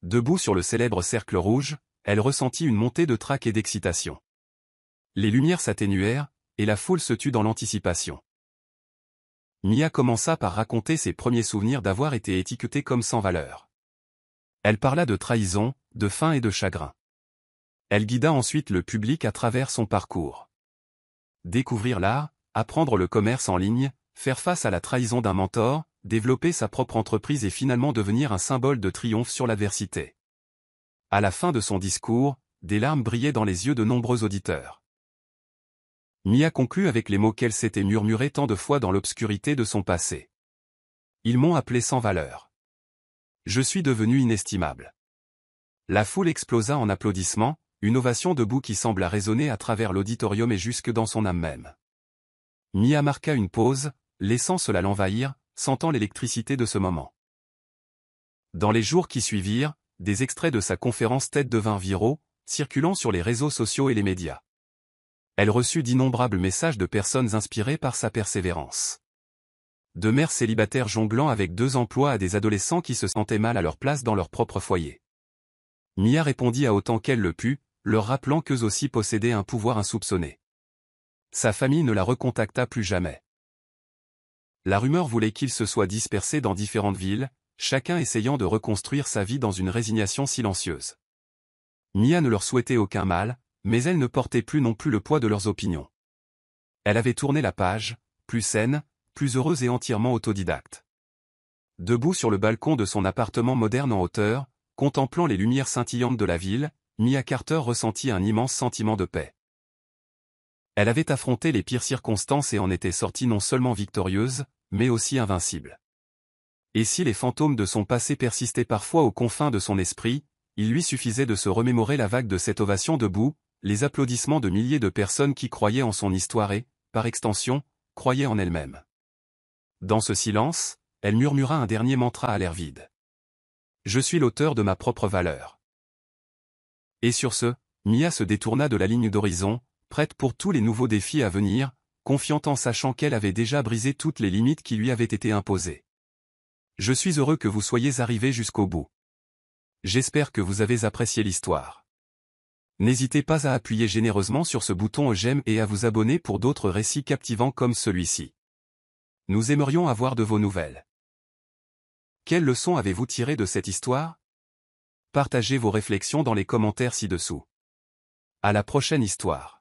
Debout sur le célèbre cercle rouge, elle ressentit une montée de trac et d'excitation. Les lumières s'atténuèrent, et la foule se tut dans l'anticipation. Mia commença par raconter ses premiers souvenirs d'avoir été étiquetée comme sans valeur. Elle parla de trahison, de faim et de chagrin. Elle guida ensuite le public à travers son parcours. Découvrir l'art, apprendre le commerce en ligne, faire face à la trahison d'un mentor, développer sa propre entreprise et finalement devenir un symbole de triomphe sur l'adversité. À la fin de son discours, des larmes brillaient dans les yeux de nombreux auditeurs. Mia conclut avec les mots qu'elle s'était murmurés tant de fois dans l'obscurité de son passé. Ils m'ont appelé sans valeur. Je suis devenu inestimable. La foule explosa en applaudissements, une ovation debout qui sembla résonner à travers l'auditorium et jusque dans son âme même. Mia marqua une pause, laissant cela l'envahir, sentant l'électricité de ce moment. Dans les jours qui suivirent, des extraits de sa conférence TED devinrent viraux, circulant sur les réseaux sociaux et les médias. Elle reçut d'innombrables messages de personnes inspirées par sa persévérance. De mères célibataires jonglant avec 2 emplois à des adolescents qui se sentaient mal à leur place dans leur propre foyer. Mia répondit à autant qu'elle le put, leur rappelant qu'eux aussi possédaient un pouvoir insoupçonné. Sa famille ne la recontacta plus jamais. La rumeur voulait qu'ils se soient dispersés dans différentes villes, chacun essayant de reconstruire sa vie dans une résignation silencieuse. Mia ne leur souhaitait aucun mal, mais elle ne portait plus non plus le poids de leurs opinions. Elle avait tourné la page, plus saine, plus heureuse et entièrement autodidacte. Debout sur le balcon de son appartement moderne en hauteur, contemplant les lumières scintillantes de la ville, Mia Carter ressentit un immense sentiment de paix. Elle avait affronté les pires circonstances et en était sortie non seulement victorieuse, mais aussi invincible. Et si les fantômes de son passé persistaient parfois aux confins de son esprit, il lui suffisait de se remémorer la vague de cette ovation debout, les applaudissements de milliers de personnes qui croyaient en son histoire et, par extension, croyaient en elle-même. Dans ce silence, elle murmura un dernier mantra à l'air vide. Je suis l'auteur de ma propre valeur. Et sur ce, Mia se détourna de la ligne d'horizon, prête pour tous les nouveaux défis à venir, confiante en sachant qu'elle avait déjà brisé toutes les limites qui lui avaient été imposées. Je suis heureux que vous soyez arrivés jusqu'au bout. J'espère que vous avez apprécié l'histoire. N'hésitez pas à appuyer généreusement sur ce bouton j'aime et à vous abonner pour d'autres récits captivants comme celui-ci. Nous aimerions avoir de vos nouvelles. Quelles leçons avez-vous tirées de cette histoire? Partagez vos réflexions dans les commentaires ci-dessous. À la prochaine histoire.